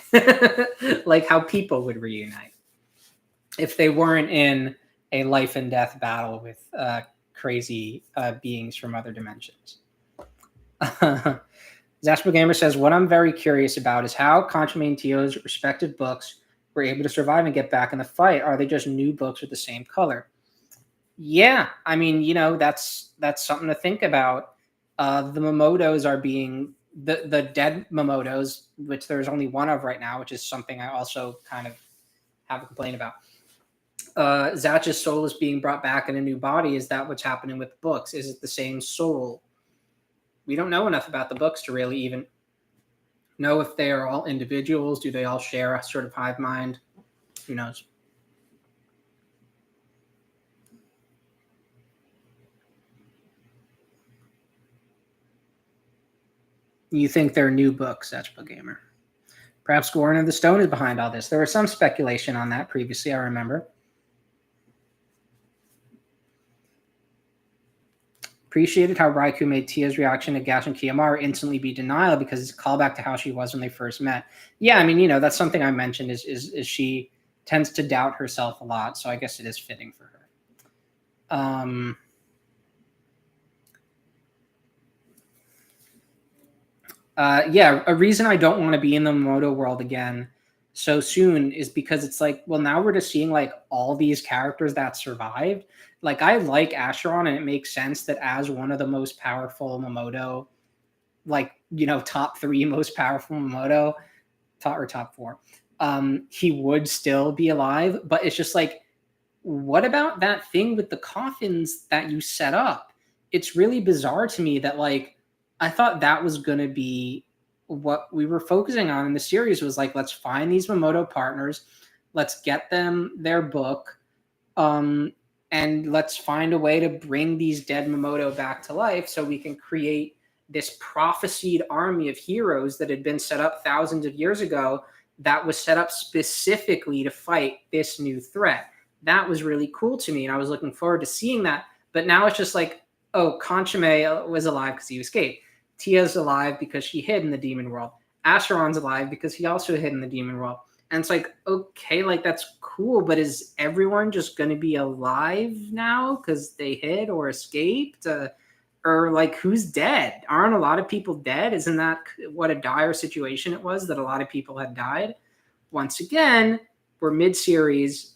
like how people would reunite if they weren't in a life and death battle with crazy beings from other dimensions. Zasper Gamer says, what I'm very curious about is how Conchime and Tio's respective books were able to survive and get back in the fight. Are they just new books with the same color? Yeah, I mean, you know, that's something to think about. The Momotos are being the dead Momotos, which there's only one of right now, which is something I also kind of have a complaint about. Zatch's soul is being brought back in a new body. Is that what's happening with the books? Is it the same soul? We don't know enough about the books to really even know if they are all individuals. Do they all share a sort of hive mind? Who knows? You think they're new books, Zatchbug Gamer? Perhaps Goran of the Stone is behind all this. There was some speculation on that previously, I remember. Appreciated how Raikou made Tia's reaction to Gash and Kiyomaro instantly be denial because it's a callback to how she was when they first met. Yeah, I mean, you know, that's something I mentioned is she tends to doubt herself a lot, so I guess it is fitting for her. Yeah, a reason I don't want to be in the Momoto world again so soon is because it's like, well, now we're just seeing like all these characters that survived. Like, I like Acheron, and it makes sense that as one of the most powerful Momoto, like, you know, top 3 most powerful Momoto, top 4, he would still be alive. But it's just like, what about that thing with the coffins that you set up? It's really bizarre to me that, like, I thought that was going to be what we were focusing on in the series, was like, let's find these Momoto partners, let's get them their book, and let's find a way to bring these dead Momoto back to life so we can create this prophesied army of heroes that had been set up thousands of years ago, that was set up specifically to fight this new threat. That was really cool to me, and I was looking forward to seeing that. But now it's just like, oh, Conchime was alive because he escaped. Tia's alive because she hid in the demon world. Acheron's alive because he also hid in the demon world. And it's like, okay, like, that's cool, but is everyone just going to be alive now because they hid or escaped? Or, like, who's dead? Aren't a lot of people dead? Isn't that what a dire situation it was, that a lot of people had died? Once again, we're mid-series.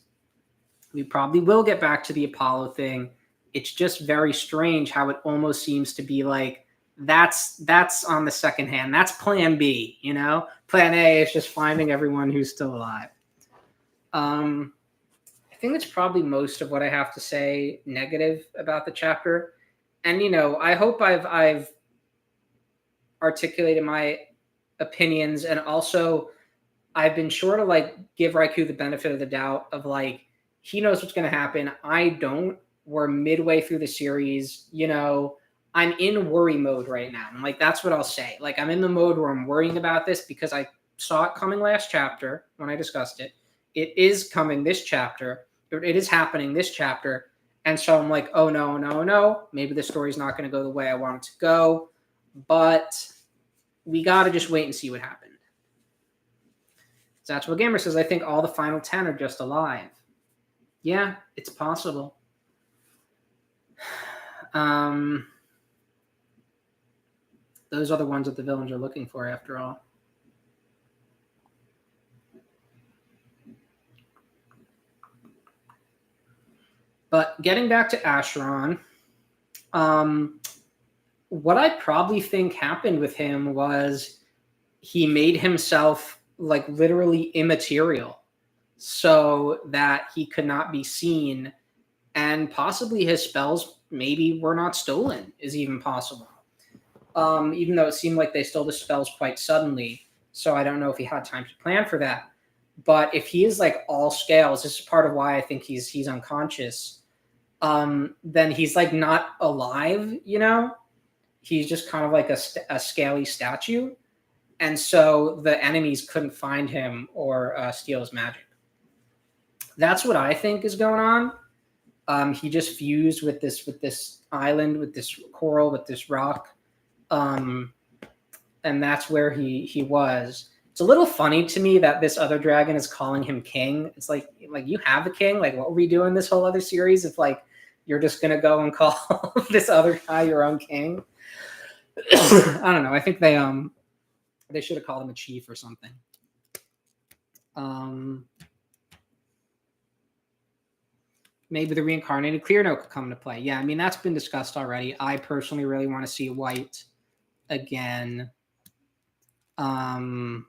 We probably will get back to the Apollo thing. It's just very strange how it almost seems to be like, that's on the second hand. That's plan B, you know? Plan A is just finding everyone who's still alive. I think that's probably most of what I have to say negative about the chapter. And, you know, I hope I've articulated my opinions, and also I've been sure to, like, give Raikou the benefit of the doubt of, like, He knows what's going to happen. I don't. We're midway through the series. I'm in worry mode right now. And like, that's what I'll say. Like, I'm in the mode where I'm worrying about this because I saw it coming last chapter when I discussed it. It is coming this chapter. It is happening this chapter. And so I'm like, oh, no, no, no. Maybe the story's not going to go the way I want it to go. But we got to just wait and see what happened. Zatch Gamer says, I think all the final 10 are just alive. Yeah, it's possible. Those are the ones that the villains are looking for, after all. But getting back to Acheron, what I probably think happened with him was he made himself like literally immaterial so that he could not be seen, and possibly his spells maybe were not stolen is even possible. Even though it seemed like they stole the spells quite suddenly, so I don't know if he had time to plan for that. But if he is like all scales, this is part of why I think he's unconscious. Then he's like not alive, He's just kind of like a scaly statue. And so the enemies couldn't find him or steal his magic. That's what I think is going on. He just fused with this island, with this coral, with this rock. And that's where he was. It's a little funny to me that this other dragon is calling him king. It's like you have a king. Like, what were we doing this whole other series if like you're just gonna go and call this other guy your own king? I don't know. I think they should have called him a chief or something. Maybe the reincarnated Clear Note could come into play. Yeah, I mean, that's been discussed already. I personally really want to see White again. I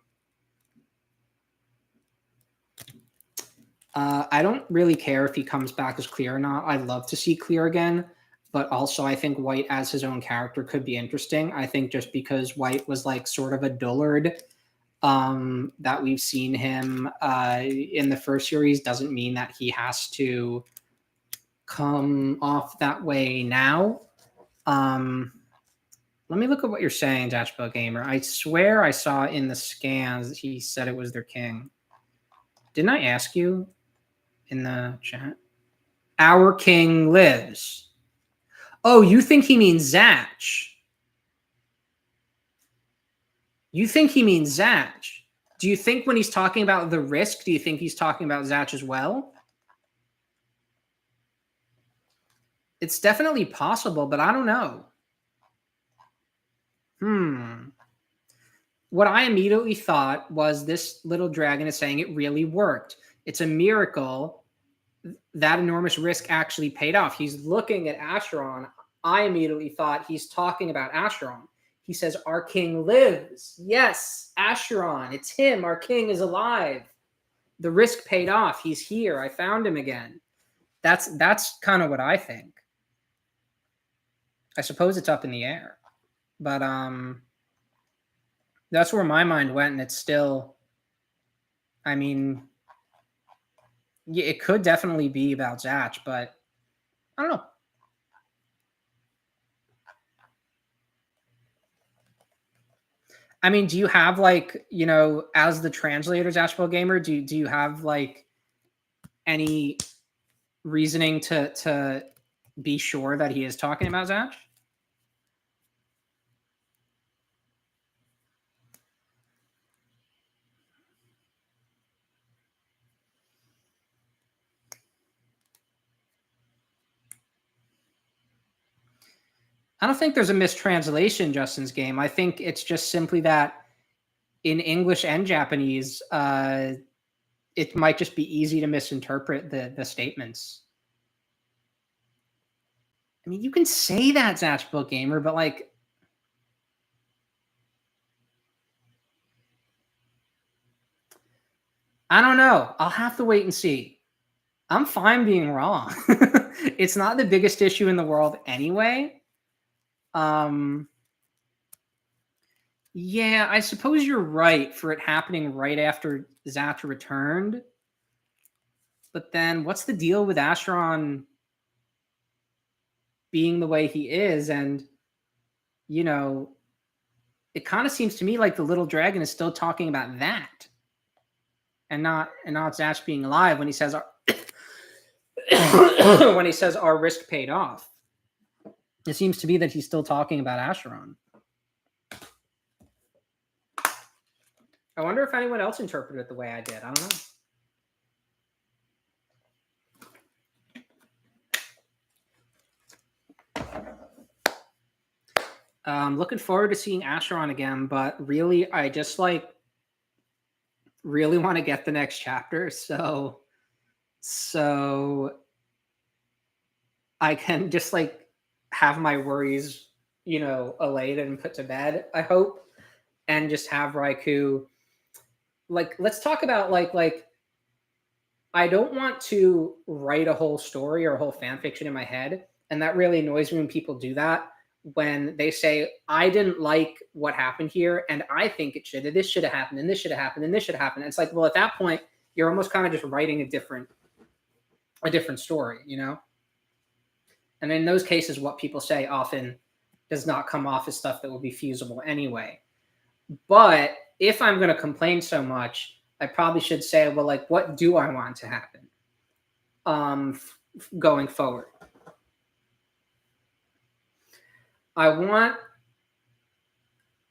don't really care if he comes back as Clear or not. I'd love to see Clear again. But also, I think White as his own character could be interesting. I think just because White was like sort of a dullard that we've seen him in the first series doesn't mean that he has to come off that way now. Let me look at what you're saying, Dashboard Gamer. I swear I saw in the scans that he said it was their king. Didn't I ask you in the chat? Our king lives. Oh, you think he means Zatch? You think he means Zatch? Do you think when he's talking about the risk, do you think he's talking about Zatch as well? It's definitely possible, but I don't know. What I immediately thought was this little dragon is saying it really worked. It's a miracle that enormous risk actually paid off. He's looking at Acheron. I immediately thought he's talking about Acheron. He says, our king lives. Yes, Acheron. It's him. Our king is alive. The risk paid off. He's here. I found him again. That's kind of what I think. I suppose it's up in the air. But that's where my mind went, and it's still, I mean, yeah, it could definitely be about Zatch, but I don't know. I mean, do you have like, as the translators, Ashbel Gamer, do you have like any reasoning to be sure that he is talking about Zatch? I don't think there's a mistranslation, Justin's game. I think it's just simply that in English and Japanese, it might just be easy to misinterpret the statements. I mean, you can say that, Zatch Book Gamer, but like, I don't know. I'll have to wait and see. I'm fine being wrong. It's not the biggest issue in the world anyway. Yeah, I suppose you're right for it happening right after Zatch returned. But then what's the deal with Acheron being the way he is? And, you know, it kind of seems to me like the little dragon is still talking about that and not Zatch being alive when he says our when he says our risk paid off. It seems to be that he's still talking about Acheron. I wonder if anyone else interpreted it the way I did. I don't know. Looking forward to seeing Acheron again, but really, I just really want to get the next chapter, so I can just have my worries, allayed and put to bed. I hope, and just have Raikou. Let's talk about I don't want to write a whole story or a whole fan fiction in my head, and that really annoys me when people do that. When they say, I didn't like what happened here, and I think this should have happened, and this should have happened, and this should have happened. And it's like, well, at that point, you're almost kind of just writing a different story, And in those cases, what people say often does not come off as stuff that will be feasible anyway. But if I'm going to complain so much, I probably should say, well, what do I want to happen going forward? I want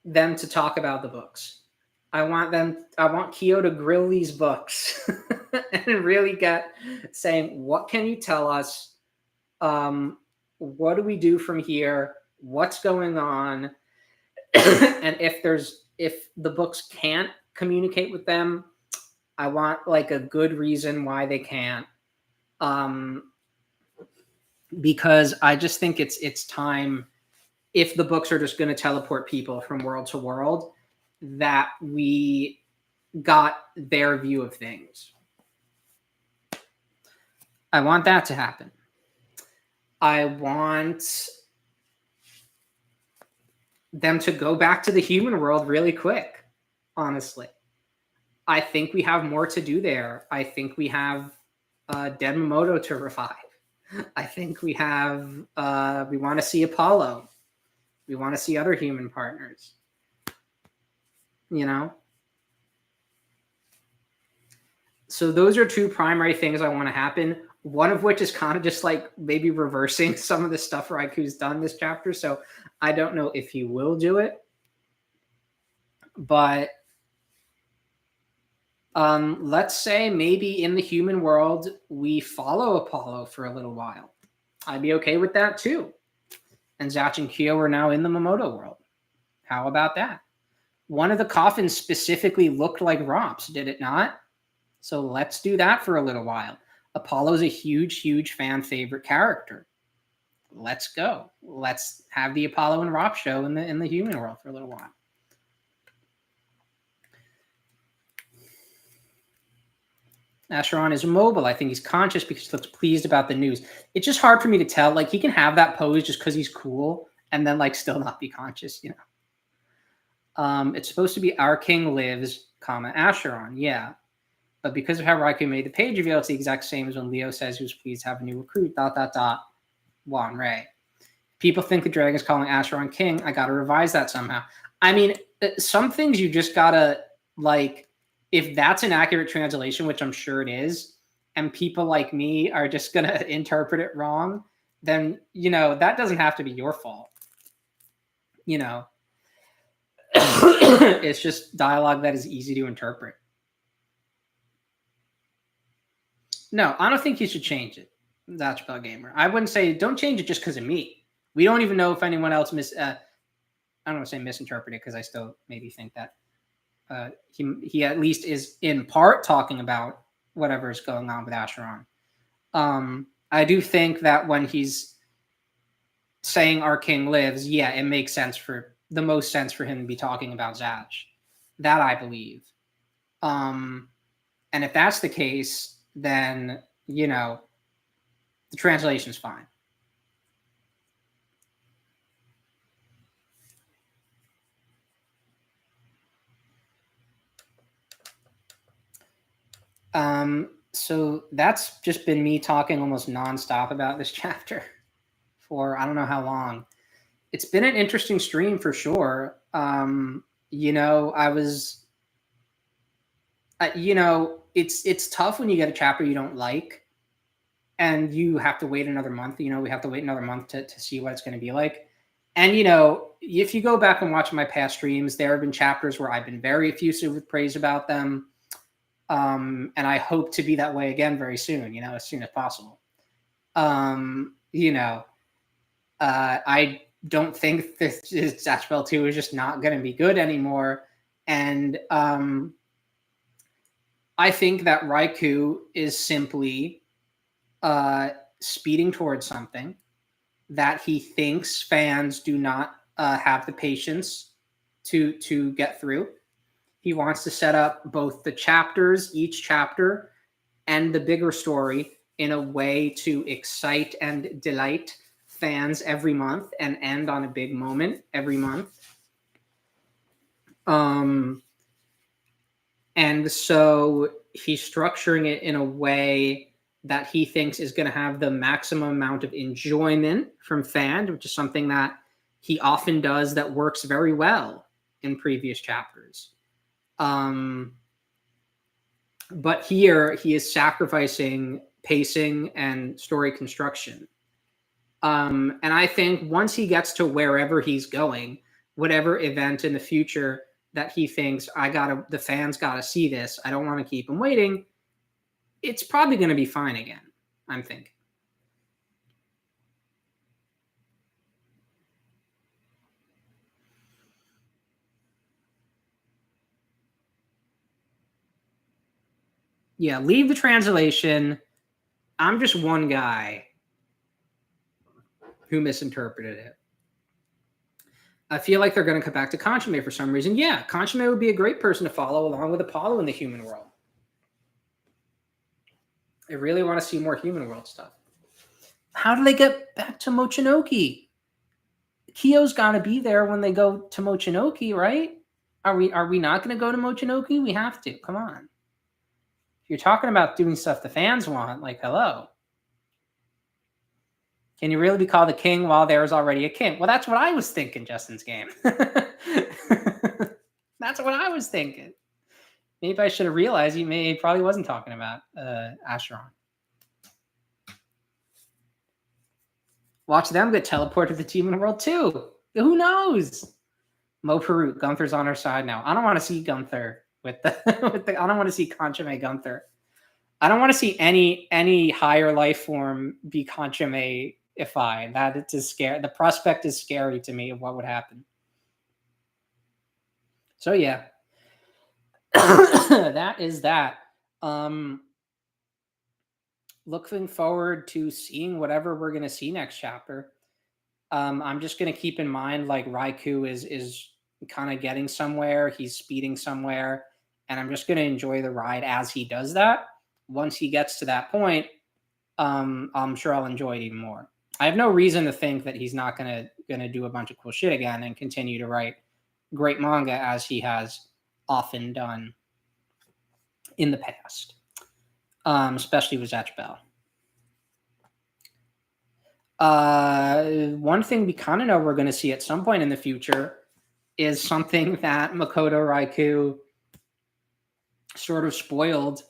them to talk about the books. I want Kyo to grill these books and really get saying, what can you tell us? What do we do from here? What's going on? And if the books can't communicate with them, I want a good reason why they can't. Because I just think it's time, if the books are just going to teleport people from world to world, that we got their view of things. I want that to happen. I want them to go back to the human world really quick, honestly. I think we have more to do there. I think we have Dead Momoto to revive. I think we have, we want to see Apollo. We want to see other human partners. So those are two primary things I want to happen. One of which is kind of just maybe reversing some of the stuff Raikou's done this chapter. So I don't know if he will do it. But let's say maybe in the human world, we follow Apollo for a little while. I'd be okay with that too. And Zatch and Kyo are now in the Momoto world. How about that? One of the coffins specifically looked like Romps, did it not? So let's do that for a little while. Apollo's a huge, huge fan favorite character. Let's go. Let's have the Apollo and Romp show in the human world for a little while. Acheron is immobile. I think he's conscious because he looks pleased about the news. It's just hard for me to tell. He can have that pose just because he's cool and then still not be conscious, It's supposed to be our king lives, Acheron. Yeah. But because of how Raikou made the page reveal, it's the exact same as when Leo says he was pleased to have a new recruit, ... Wan Ray. People think the dragon's calling Acheron king. I got to revise that somehow. I mean, some things you just got to, if that's an accurate translation, which I'm sure it is, and people like me are just going to interpret it wrong, then, that doesn't have to be your fault. It's just dialogue that is easy to interpret. No, I don't think you should change it. Zatch Bell Gamer. I wouldn't say don't change it just because of me. We don't even know if anyone else I don't want to say misinterpreted because I still maybe think that he at least is in part talking about whatever is going on with Acheron. I do think that when he's saying our king lives, yeah, it makes the most sense for him to be talking about Zatch. That I believe. And if that's the case, then, the translation's fine. So that's just been me talking almost nonstop about this chapter for I don't know how long. It's been an interesting stream for sure. I was, it's tough when you get a chapter you don't like, and you have to wait another month. We have to wait another month to see what it's going to be like. And if you go back and watch my past streams, there have been chapters where I've been very effusive with praise about them. And I hope to be that way again very soon, as soon as possible. I don't think this Zatch Bell 2 is just not going to be good anymore. And I think that Raikou is simply speeding towards something that he thinks fans do not have the patience to get through. He wants to set up both the chapters, each chapter, and the bigger story in a way to excite and delight fans every month and end on a big moment every month. And so he's structuring it in a way that he thinks is going to have the maximum amount of enjoyment from fans, which is something that he often does that works very well in previous chapters. But here he is sacrificing pacing and story construction. And I think once he gets to wherever he's going, whatever event in the future that he thinks the fans gotta see this, I don't want to keep them waiting, it's probably going to be fine again, I'm thinking. Yeah, leave the translation. I'm just one guy who misinterpreted it. I feel like they're going to come back to Conchime for some reason. Yeah, Conchime would be a great person to follow along with Apollo in the human world. I really want to see more human world stuff. How do they get back to Mochinoki? Kyo's got to be there when they go to Mochinoki, right? Are we not going to go to Mochinoki? We have to. Come on. If you're talking about doing stuff the fans want, like, hello. Can you really be called a king while there's already a king? Well, that's what I was thinking, Justin's game. That's what I was thinking. Maybe I should have realized he probably wasn't talking about Acheron. Watch them get teleported to the team in the world too. Who knows? Mo Peru, Gunther's on our side now. I don't want to see Gunther with the I don't want to see Conchime Gunther. I don't want to see any higher life form be Conchime-ified. That it's just scary. The prospect is scary to me of what would happen. So yeah. That is that. Looking forward to seeing whatever we're going to see next chapter. I'm just going to keep in mind like Raikou is kind of getting somewhere. He's speeding somewhere. And I'm just going to enjoy the ride as he does that. Once he gets to that point, I'm sure I'll enjoy it even more. I have no reason to think that he's not going to do a bunch of cool shit again and continue to write great manga as he has often done in the past, especially with Zatch Bell. One thing we kind of know we're going to see at some point in the future is something that Makoto Raikou sort of spoiled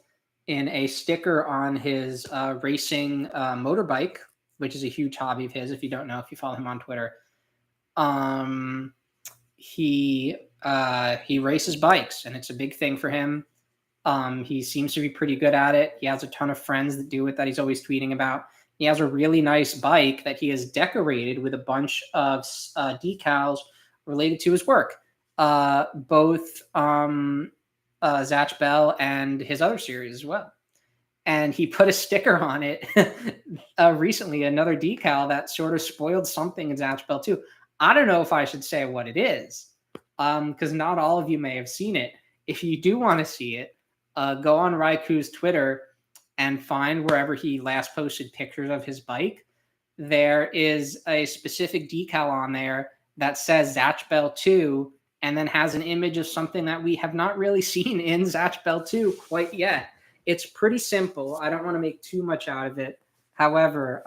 in a sticker on his racing motorbike, which is a huge hobby of his. If you don't know, if you follow him on Twitter, he races bikes, and it's a big thing for him. He seems to be pretty good at it. He has a ton of friends that do it that he's always tweeting about. He has a really nice bike that he has decorated with a bunch of decals related to his work, both Zatch Bell and his other series as well. And he put a sticker on it recently, another decal that sort of spoiled something in Zatch Bell too. I don't know if I should say what it is, because not all of you may have seen it. If you do want to see it, go on Raikou's Twitter and find wherever he last posted pictures of his bike. There is a specific decal on there that says Zatch Bell 2 and then has an image of something that we have not really seen in Zatch Bell 2 quite yet. It's pretty simple. I don't want to make too much out of it. However,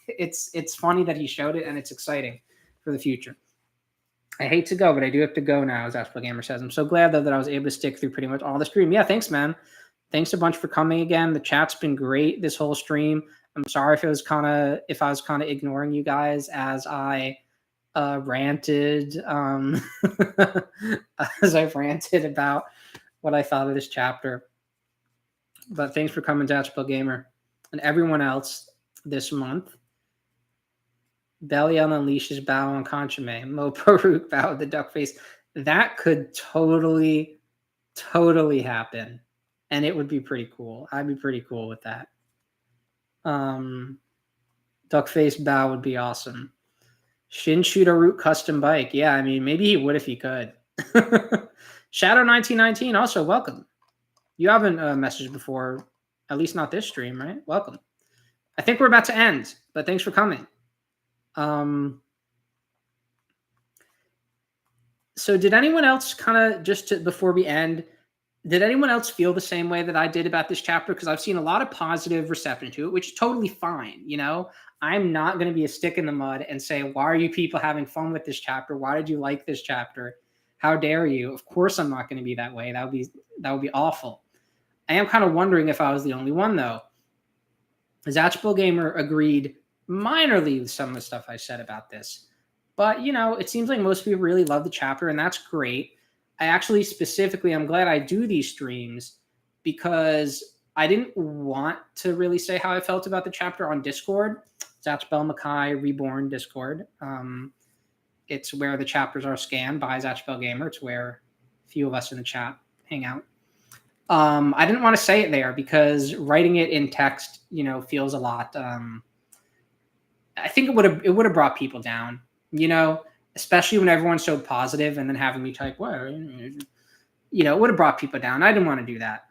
it's funny that he showed it, and it's exciting for the future. I hate to go, but I do have to go now, as Astro Gamer says. I'm so glad, though, that I was able to stick through pretty much all the stream. Yeah, thanks, man. Thanks a bunch for coming again. The chat's been great this whole stream. I'm sorry if I was kind of ignoring you guys as I ranted as I ranted about what I thought of this chapter. But thanks for coming, Zatch Gamer, and everyone else this month. Belial unleashes Bao on Conchame. Mo Paruk Bao the duck face. That could totally happen. And it would be pretty cool. I'd be pretty cool with that. Duckface Bao would be awesome. Shin Shooter Root custom bike. Yeah, I mean, maybe he would if he could. Shadow 1919, also welcome. You haven't messaged before, at least not this stream, right? Welcome. I think we're about to end, but thanks for coming. So did anyone else kind of, before we end, did anyone else feel the same way that I did about this chapter? Because I've seen a lot of positive reception to it, which is totally fine. You know, I'm not going to be a stick in the mud and say, why are you people having fun with this chapter? Why did you like this chapter? How dare you? Of course, I'm not going to be that way. That would be awful. I am kind of wondering if I was the only one, though. Zatch Gamer agreed minorly with some of the stuff I said about this. But, you know, it seems like most people really love the chapter, and that's great. I actually specifically, I'm glad I do these streams because I didn't want to really say how I felt about the chapter on Discord. Zatch Mackay Reborn Discord. It's where the chapters are scanned by Zatch Gamer. It's where a few of us in the chat hang out. I didn't want to say it there because writing it in text, you know, feels a lot. I think it would have brought people down, you know, especially when everyone's so positive and then having me type, well, you know, it would have brought people down. I didn't want to do that.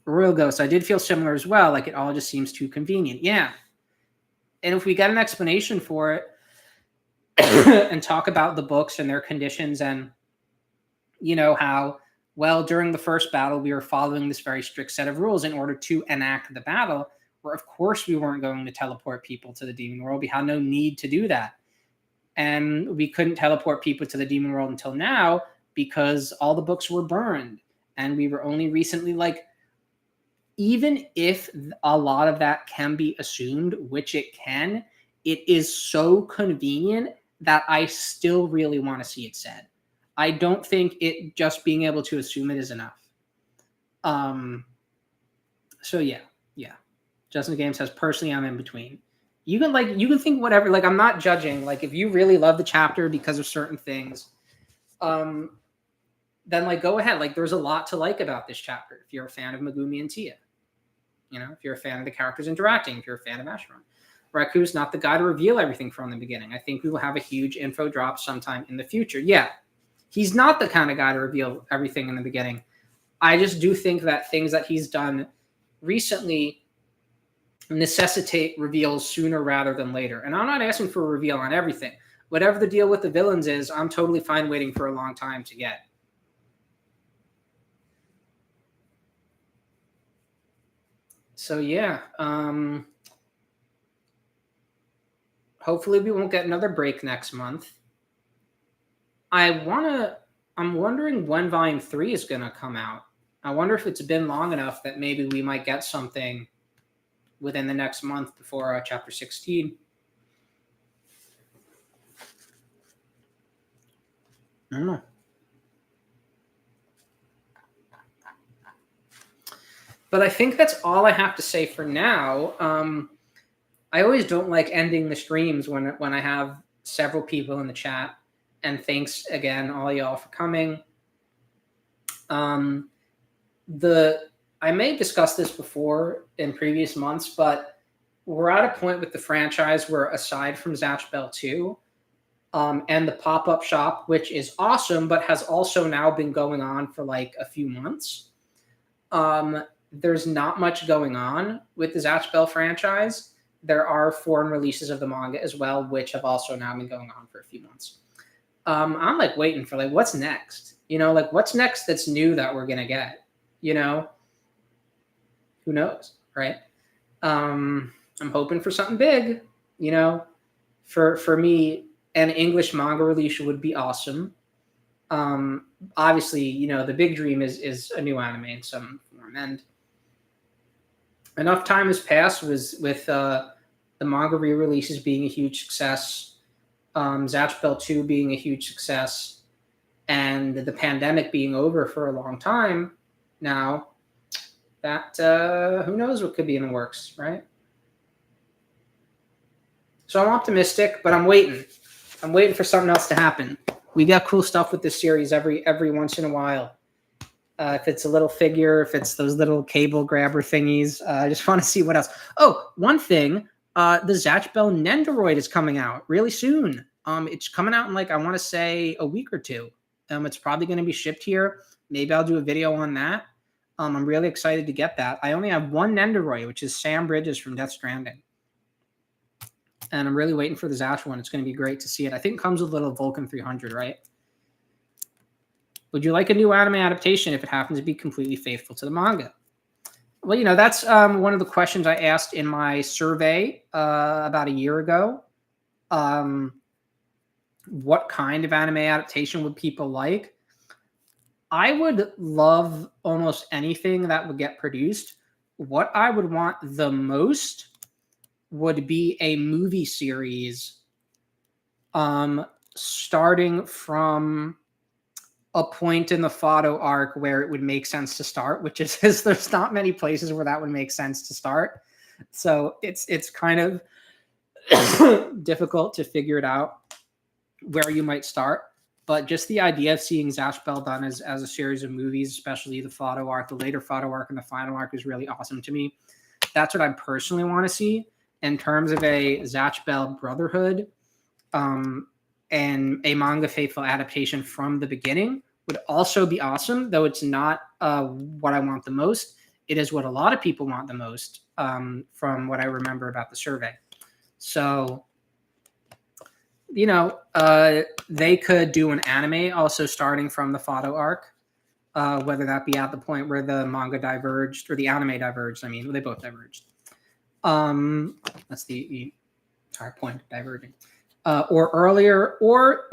Royal Ghost, I did feel similar as well. Like it all just seems too convenient. Yeah. And if we get an explanation for it and talk about the books and their conditions and, you know, how, well, during the first battle, we were following this very strict set of rules in order to enact the battle, where of course we weren't going to teleport people to the demon world. We had no need to do that. And we couldn't teleport people to the demon world until now because all the books were burned. And we were only recently, like, even if a lot of that can be assumed, which it can, it is so convenient that I still really want to see it said. I don't think it just being able to assume it is enough. So yeah. Justin Game says, personally, I'm in between. You can think whatever. Like, I'm not judging. Like, if you really love the chapter because of certain things, then like go ahead. Like, there's a lot to like about this chapter. If you're a fan of Megumi and Tia, you know, if you're a fan of the characters interacting, if you're a fan of Asheron. Raku's not the guy to reveal everything from the beginning. I think we will have a huge info drop sometime in the future. Yeah, he's not the kind of guy to reveal everything in the beginning. I just do think that things that he's done recently necessitate reveals sooner rather than later. And I'm not asking for a reveal on everything. Whatever the deal with the villains is, I'm totally fine waiting for a long time to get. So yeah, hopefully we won't get another break next month. I'm wondering when Volume 3 is going to come out. I wonder if it's been long enough that maybe we might get something within the next month before Chapter 16. I don't know. But I think that's all I have to say for now. I always don't like ending the streams when I have several people in the chat. And thanks again, all y'all, for coming. I may have discussed this before in previous months, but we're at a point with the franchise where, aside from Zatch Bell 2 and the pop-up shop, which is awesome, but has also now been going on for like a few months, there's not much going on with the Zatch Bell franchise. There are foreign releases of the manga as well, which have also now been going on for a few months. I'm like waiting for like, what's next? Like what's next that's new that we're gonna get? You know, who knows, right? I'm hoping for something big. You know, for me, an English manga release would be awesome. Obviously, the big dream is a new anime in some form, and enough time has passed with the manga re-releases being a huge success, Zatch Bell 2 being a huge success, and the pandemic being over for a long time now. That who knows what could be in the works, right? So I'm optimistic, but I'm waiting. I'm waiting for something else to happen. We got cool stuff with this series every once in a while. If it's a little figure, if it's those little cable grabber thingies, I just want to see what else. Oh, one thing, the Zatch Bell Nendoroid is coming out really soon. It's coming out in I want to say a week or two. It's probably going to be shipped here. Maybe I'll do a video on that. I'm really excited to get that. I only have one Nendoroid, which is Sam Bridges from Death Stranding. And I'm really waiting for the Zatch one. It's going to be great to see it. I think it comes with a little Vulcan 300, right? Would you like a new anime adaptation if it happens to be completely faithful to the manga? Well, that's one of the questions I asked in my survey about a year ago. What kind of anime adaptation would people like? I would love almost anything that would get produced. What I would want the most would be a movie series starting from a point in the Fado arc where it would make sense to start, which is there's not many places where that would make sense to start. So it's kind of difficult to figure it out where you might start. But just the idea of seeing Zatch Bell done as a series of movies, especially the Fado arc, the later Fado arc and the final arc is really awesome to me. That's what I personally want to see in terms of a Zatch Bell Brotherhood. And a manga faithful adaptation from the beginning would also be awesome, though it's not what I want the most. It is what a lot of people want the most from what I remember about the survey. So, they could do an anime also starting from the Fado arc, whether that be at the point where the manga diverged or the anime diverged. I mean, they both diverged. That's the entire point of diverging. Or earlier, or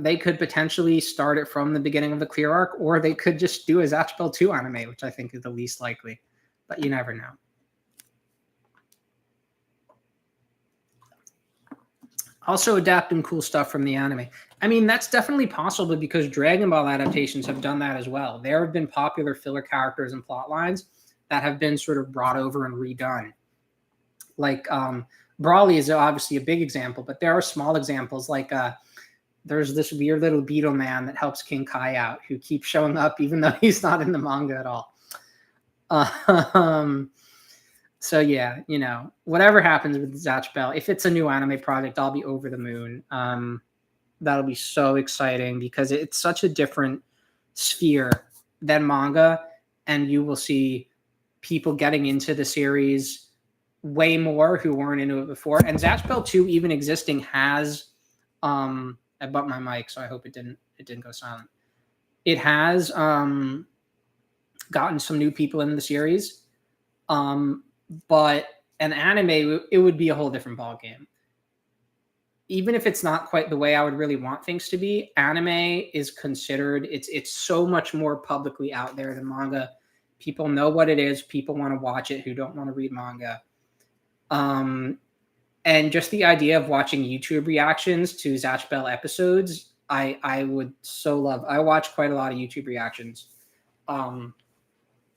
they could potentially start it from the beginning of the Clear arc, or they could just do a Zatch Bell 2 anime, which I think is the least likely, but you never know. Also adapting cool stuff from the anime. I mean, that's definitely possible because Dragon Ball adaptations have done that as well. There have been popular filler characters and plot lines that have been sort of brought over and redone. Like, Brawly is obviously a big example, but there are small examples like there's this weird little beetle man that helps King Kai out who keeps showing up even though he's not in the manga at all. So yeah, whatever happens with Zatch Bell, if it's a new anime project, I'll be over the moon. That'll be so exciting because it's such a different sphere than manga, and you will see people getting into the series way more who weren't into it before. And Zatch Bell 2 even existing has I bumped my mic, so I hope it didn't go silent. It has gotten some new people in the series. But an anime, it would be a whole different ballgame. Even if it's not quite the way I would really want things to be, anime is considered, it's so much more publicly out there than manga. People know what it is. People want to watch it who don't want to read manga. And just the idea of watching YouTube reactions to Zatch Bell episodes, I would so love. I watch quite a lot of YouTube reactions. I'd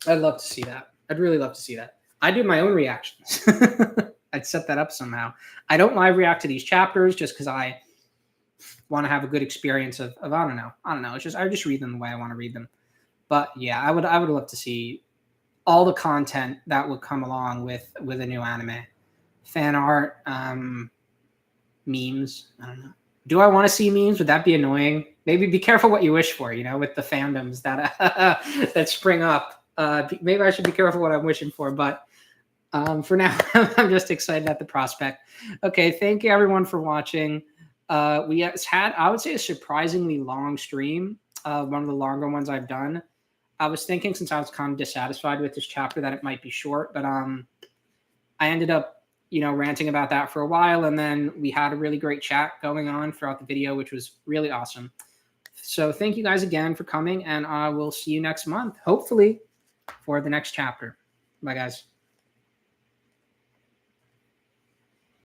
love to see that. I'd really love to see that. I do my own reactions. I'd set that up somehow. I don't live react to these chapters just because I want to have a good experience of I don't know. It's just I just read them the way I want to read them. But yeah, I would love to see all the content that would come along with a new anime. Fan art, memes. I don't know. Do I want to see memes? Would that be annoying? Maybe be careful what you wish for, with the fandoms that that spring up. Maybe I should be careful what I'm wishing for, but for now, I'm just excited at the prospect. Okay, thank you everyone for watching. We had, I would say, a surprisingly long stream. one of the longer ones I've done. I was thinking, since I was kind of dissatisfied with this chapter, that it might be short, but I ended up, ranting about that for a while, and then we had a really great chat going on throughout the video, which was really awesome. So thank you guys again for coming, and I will see you next month, hopefully, for the next chapter. Bye, guys.